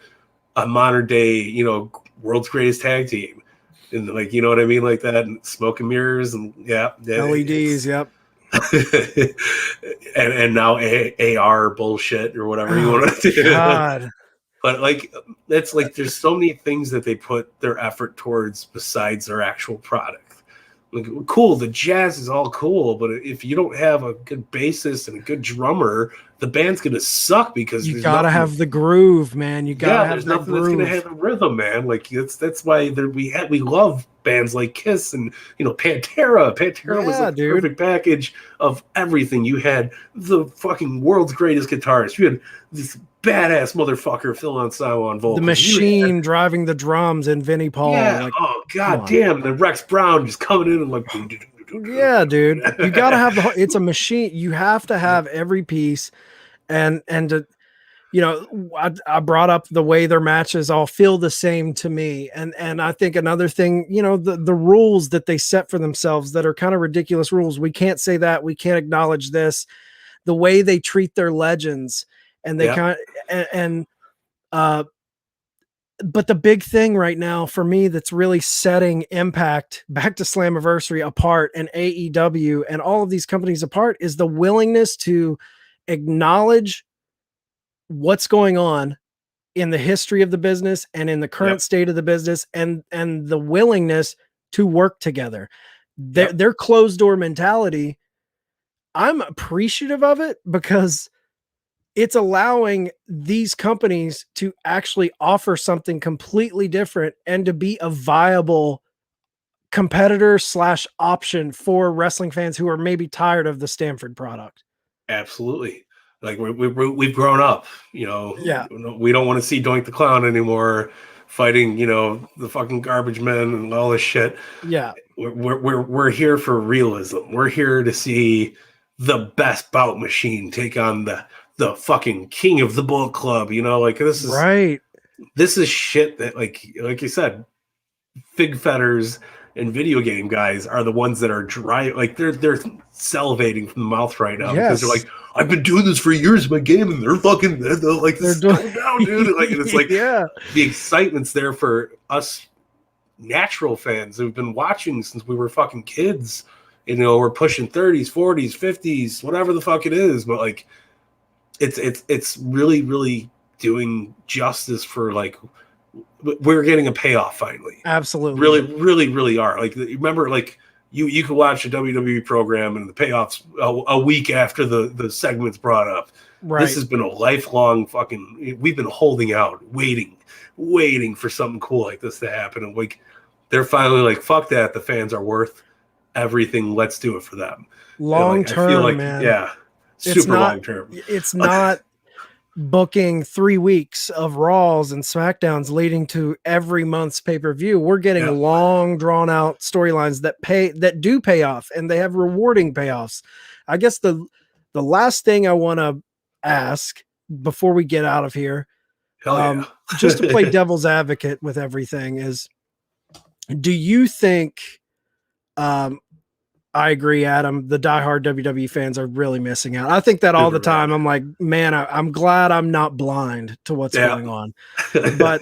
a modern day, you know, world's greatest tag team, and like, you know what I mean, like that, and smoke and mirrors, and LEDs, yep. and now AR bullshit or whatever you want to do. God. But like that's like there's so many things that they put their effort towards besides their actual product. Like, cool, the jazz is all cool, but if you don't have a good bassist and a good drummer, the band's gonna suck because you gotta have the groove, man. You gotta have there's nothing that's gonna have a rhythm, man. Like that's why we love bands like Kiss and Pantera. Pantera was like the perfect package of everything. You had the fucking world's greatest guitarist. You had this badass motherfucker Phil Anselmo on vocals. The Machine driving the drums and Vinnie Paul. Yeah. Like, oh god damn. And Rex Brown just coming in and like. Yeah, dude. You gotta have it's a machine. You have to have every piece, and to, I brought up the way their matches all feel the same to me, and I think another thing, the rules that they set for themselves that are kind of ridiculous rules. We can't say that. We can't acknowledge this. The way they treat their legends. And they but the big thing right now for me that's really setting Impact back to Slammiversary apart and AEW and all of these companies apart is the willingness to acknowledge what's going on in the history of the business and in the current state of the business and the willingness to work together. Their closed door mentality, I'm appreciative of it because it's allowing these companies to actually offer something completely different and to be a viable competitor / option for wrestling fans who are maybe tired of the Stanford product. Absolutely. Like we've grown up, we don't want to see Doink the Clown anymore fighting, the fucking garbage men and all this shit. Yeah. We're here for realism. We're here to see the best bout machine take on the fucking king of the Bullet Club, this is right. This is shit that like you said, fig fetters and video game guys are the ones that are dry. Like they're salivating from the mouth right now because they're like, I've been doing this for years in my game, and they're fucking they're going down, dude. Like it's like the excitement's there for us natural fans who've been watching since we were fucking kids. We're pushing 30s, 40s, 50s, whatever the fuck it is, but like. It's really, really doing justice for like we're getting a payoff finally. Absolutely. Really, really, really are. Like, remember, like you could watch a WWE program and the payoffs a week after the segment's brought up. Right. This has been a lifelong fucking. We've been holding out, waiting for something cool like this to happen, and like they're finally like, fuck that. The fans are worth everything. Let's do it for them. Long term, I feel like, man. yeah, super long term. It's not booking 3 weeks of Raws and SmackDowns leading to every month's pay-per-view. We're getting long drawn out storylines that do pay off, and they have rewarding payoffs. I guess the last thing I want to ask before we get out of here, just to play devil's advocate with everything, is, do you think, I agree, Adam, the diehard WWE fans are really missing out. I think that all the time. I'm like, man, I'm glad I'm not blind to what's going on. But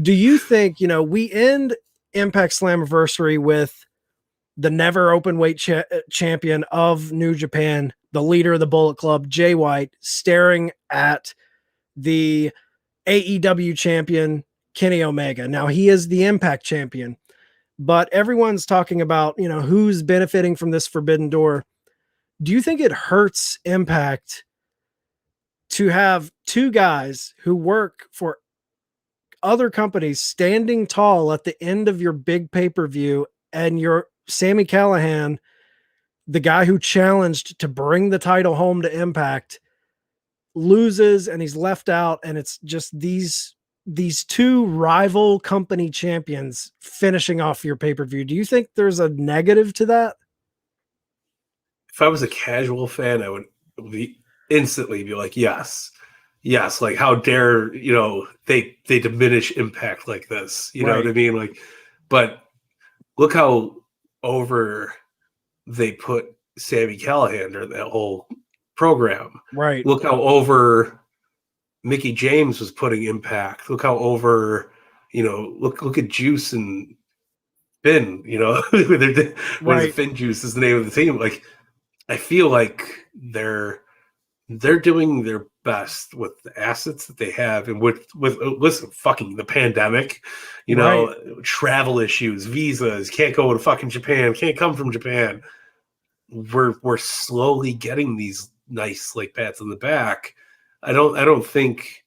do you think, we end Impact Slammiversary with the never open weight champion of New Japan, the leader of the Bullet Club, Jay White, staring at the AEW champion, Kenny Omega. Now, he is the Impact champion, but everyone's talking about, who's benefiting from this forbidden door. Do you think it hurts Impact to have two guys who work for other companies standing tall at the end of your big pay-per-view, and your Sami Callihan, the guy who challenged to bring the title home to Impact, loses and he's left out, and it's just these two rival company champions finishing off your pay-per-view? Do you think there's a negative to that? If I was a casual fan, I would instantly be like, yes, like, how dare, they diminish Impact like this, you know what I mean? Like, but look how over they put Sami Callihan during that whole program. Right. Look how over Mickey James was putting Impact. Look how over, look at Juice and Finn, where Finn Juice is the name of the team. Like, I feel like they're doing their best with the assets that they have, and with listen, fucking the pandemic, travel issues, visas, can't go to fucking Japan, can't come from Japan. We're slowly getting these nice, like, pats on the back. I don't think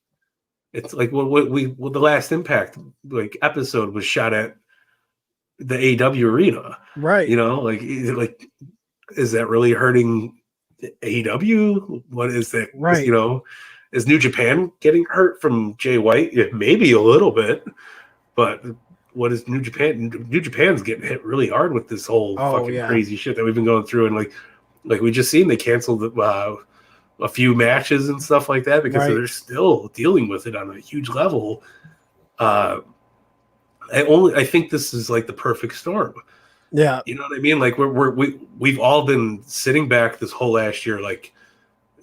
it's like the last Impact, like, episode was shot at the AEW arena, right? Like, is that really hurting AEW? What is that? Right. Is New Japan getting hurt from Jay White? Yeah, maybe a little bit, but what is New Japan? New Japan's getting hit really hard with this whole crazy shit that we've been going through, and like we just seen, they canceled a few matches and stuff like that because they're still dealing with it on a huge level. I think this is like the perfect storm. Yeah, you know what I mean. Like, we've all been sitting back this whole last year. Like,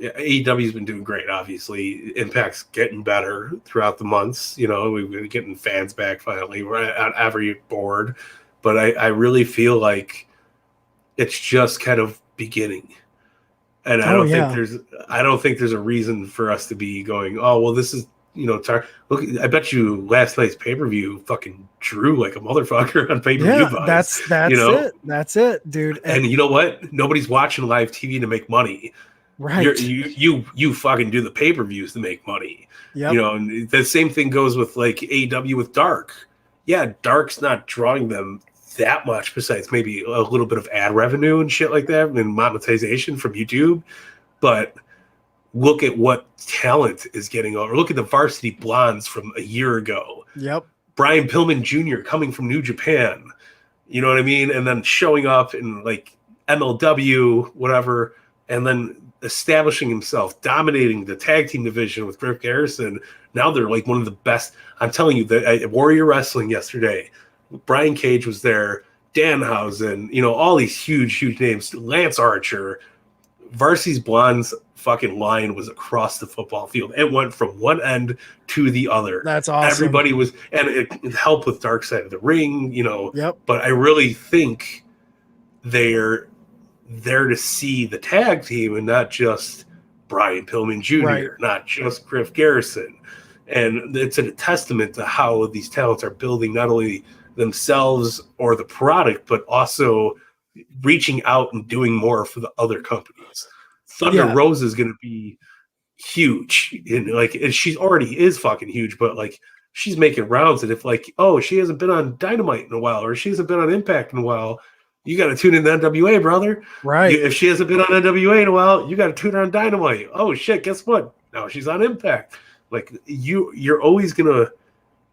AEW's been doing great. Obviously, Impact's getting better throughout the months. We've been getting fans back finally. We're on every board, but I really feel like it's just kind of beginning. And I don't think there's a reason for us to be going, oh, well, this is, look, I bet you last night's pay-per-view fucking drew like a motherfucker on pay-per-view buys. That's it, dude. And you know what? Nobody's watching live TV to make money. Right. You fucking do the pay-per-views to make money. Yep. And the same thing goes with like AEW with Dark. Yeah, Dark's not drawing them that much, besides maybe a little bit of ad revenue and shit like that and monetization from YouTube. But look at what talent is getting over. Look at the Varsity Blondes from a year ago. Yep. Brian Pillman Jr. coming from New Japan. You know what I mean? And then showing up in like MLW, whatever, and then establishing himself, dominating the tag team division with Griff Garrison. Now they're like one of the best. I'm telling you that at Warrior Wrestling yesterday, Brian Cage was there, Danhausen, all these huge names, Lance Archer. Varsy's Blondes fucking line was across the football field. It went from one end to the other. That's awesome. Everybody was, and it helped with Dark Side of the Ring, Yep. But I really think they're there to see the tag team and not just Brian Pillman Jr., not just Griff Garrison. And it's a testament to how these talents are building not only themselves or the product, but also reaching out and doing more for the other companies. Thunder Rose is going to be huge, and like she already is fucking huge, but like she's making rounds. And if like, oh, she hasn't been on Dynamite in a while, or she hasn't been on Impact in a while, you got to tune in to NWA, brother. Right. If she hasn't been on NWA in a while, you got to tune on Dynamite. Oh shit, guess what? Now she's on Impact. Like you're always gonna.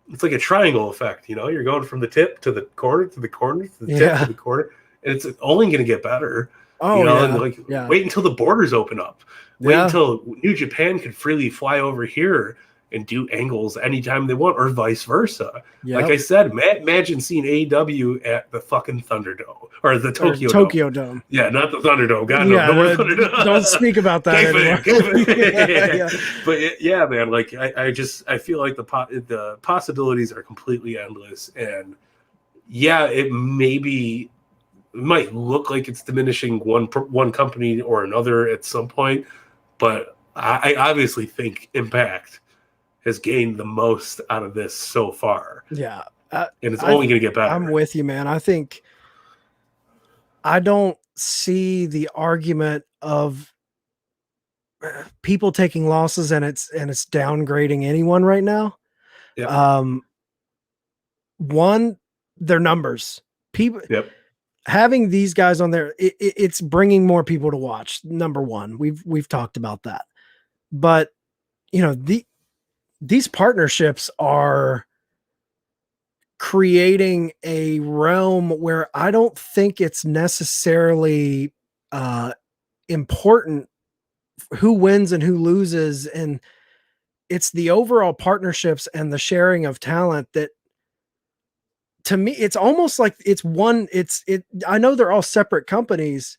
It's like a triangle effect, you know. You're going from the tip to the corner to the corner to the tip to the corner, and it's only going to get better. Oh, you know, and like wait until the borders open up. Wait until New Japan can freely fly over here and do angles anytime they want, or vice versa. Like I said, imagine seeing AEW at the fucking Thunderdome or the Tokyo Dome. Yeah, not the Thunderdome. God, no Thunderdome. Don't speak about that anymore. But yeah, man, like I feel like the possibilities are completely endless, and yeah, it might look like it's diminishing one company or another at some point, but I obviously think Impact has gained the most out of this so far. Yeah. And it's only going to get better. I'm with you, man. I don't see the argument of people taking losses and it's downgrading anyone right now. Yep. One, their numbers. People having these guys on there, it's bringing more people to watch. Number one, we've talked about that. But you know, these partnerships are creating a realm where I don't think it's necessarily important who wins and who loses. And it's the overall partnerships and the sharing of talent that, to me, it's almost like I know they're all separate companies,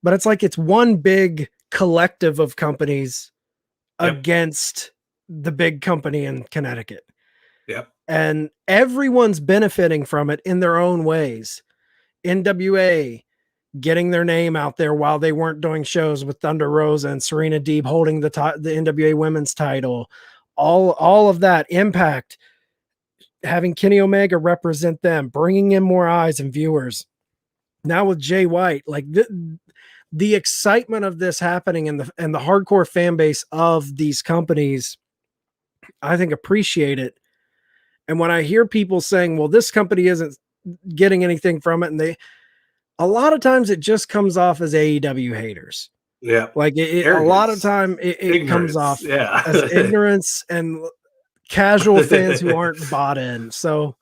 but it's like it's one big collective of companies against the big company in Connecticut. Yep. And everyone's benefiting from it in their own ways. NWA getting their name out there while they weren't doing shows with Thunder Rosa and Serena Deeb holding the NWA women's title. All of that. Impact having Kenny Omega represent them, bringing in more eyes and viewers. Now with Jay White, like the excitement of this happening and the hardcore fan base of these companies, I think, appreciate it. And when I hear people saying, well, this company isn't getting anything from it, and a lot of times it just comes off as AEW haters. Yeah. Like a lot of time it comes off as ignorance and casual fans who aren't bought in. So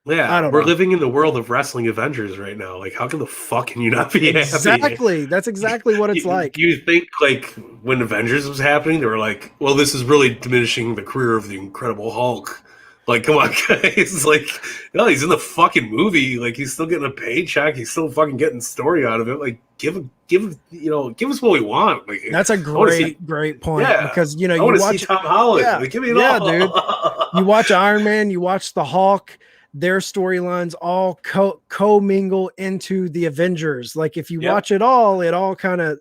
yeah, we're living in the world of wrestling Avengers right now. Like, how can the fuck can you not be happy? Exactly. That's exactly what it's like. You think, like, when Avengers was happening, they were like, well, this is really diminishing the career of the Incredible Hulk. Like, come on, guys. Like, no, he's in the fucking movie. Like, he's still getting a paycheck. He's still fucking getting story out of it. Like, give us what we want. Like, that's a great point. Yeah, because you want to see Tom Holland. Like, give me it all. Dude. You watch Iron Man, you watch the Hulk. Their storylines all co-mingle into the Avengers. Like, if you watch it all kind of,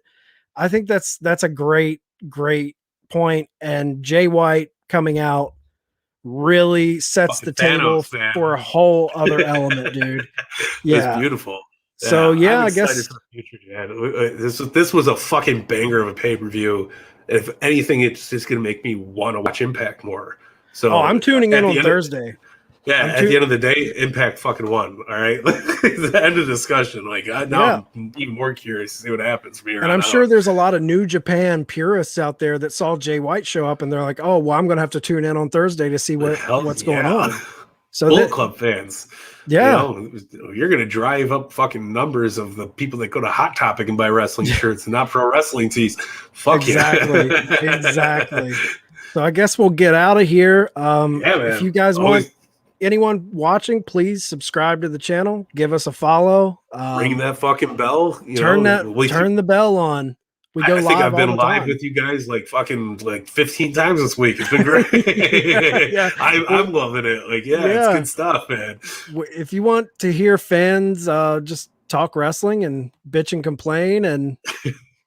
I think that's a great point. And Jay White coming out really sets the table for a whole other element, dude. Yeah, it's beautiful. So I guess for the future, this was a fucking banger of a pay-per-view. If anything, it's just gonna make me want to watch Impact more. So I'm tuning in on Thursday. At the end of the day, Impact fucking won. All right, the end of discussion. Like now, I'm even more curious to see what happens from here. And I'm sure there's a lot of New Japan purists out there that saw Jay White show up, and they're like, "Oh, well, I'm going to have to tune in on Thursday to see what's going on." So Bullet Club fans, you're going to drive up fucking numbers of the people that go to Hot Topic and buy wrestling shirts and not pro wrestling tees. Fuck exactly. So I guess we'll get out of here. Man. If you guys want. Anyone watching, please subscribe to the channel. Give us a follow. Ring that fucking bell. Turn the bell on. I think I've been live with you guys like 15 times this week. It's been great. I'm loving it. Like, it's good stuff, man. If you want to hear fans just talk wrestling and bitch and complain and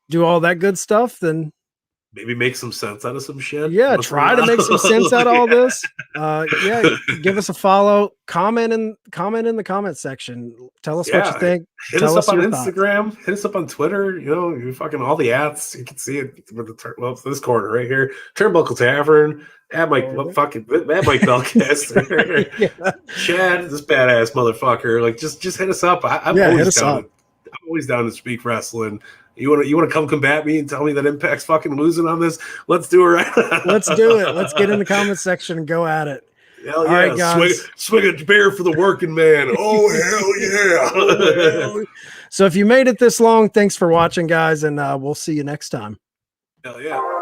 do all that good stuff, then maybe make some sense out of some shit. Yeah, try to make some sense out of all this. Yeah, give us a follow. Comment in the comment section. Tell us what you think. Hit Tell us up on your Instagram. thoughts. Hit us up on Twitter. You know, you fucking all the ads. You can see it with it's this corner right here. Turnbuckle Tavern. Add Mike Belkis. Yeah. Chad, this badass motherfucker. Like, just hit us up. I'm always down to speak wrestling. You want to come combat me and tell me that Impact's fucking losing on this? Let's do it right now. Let's do it. Let's get in the comment section and go at it. Hell yeah. All right, guys. Swing a beer for the working man. Oh, hell yeah. Oh, hell. So if you made it this long, thanks for watching, guys, and we'll see you next time. Hell yeah.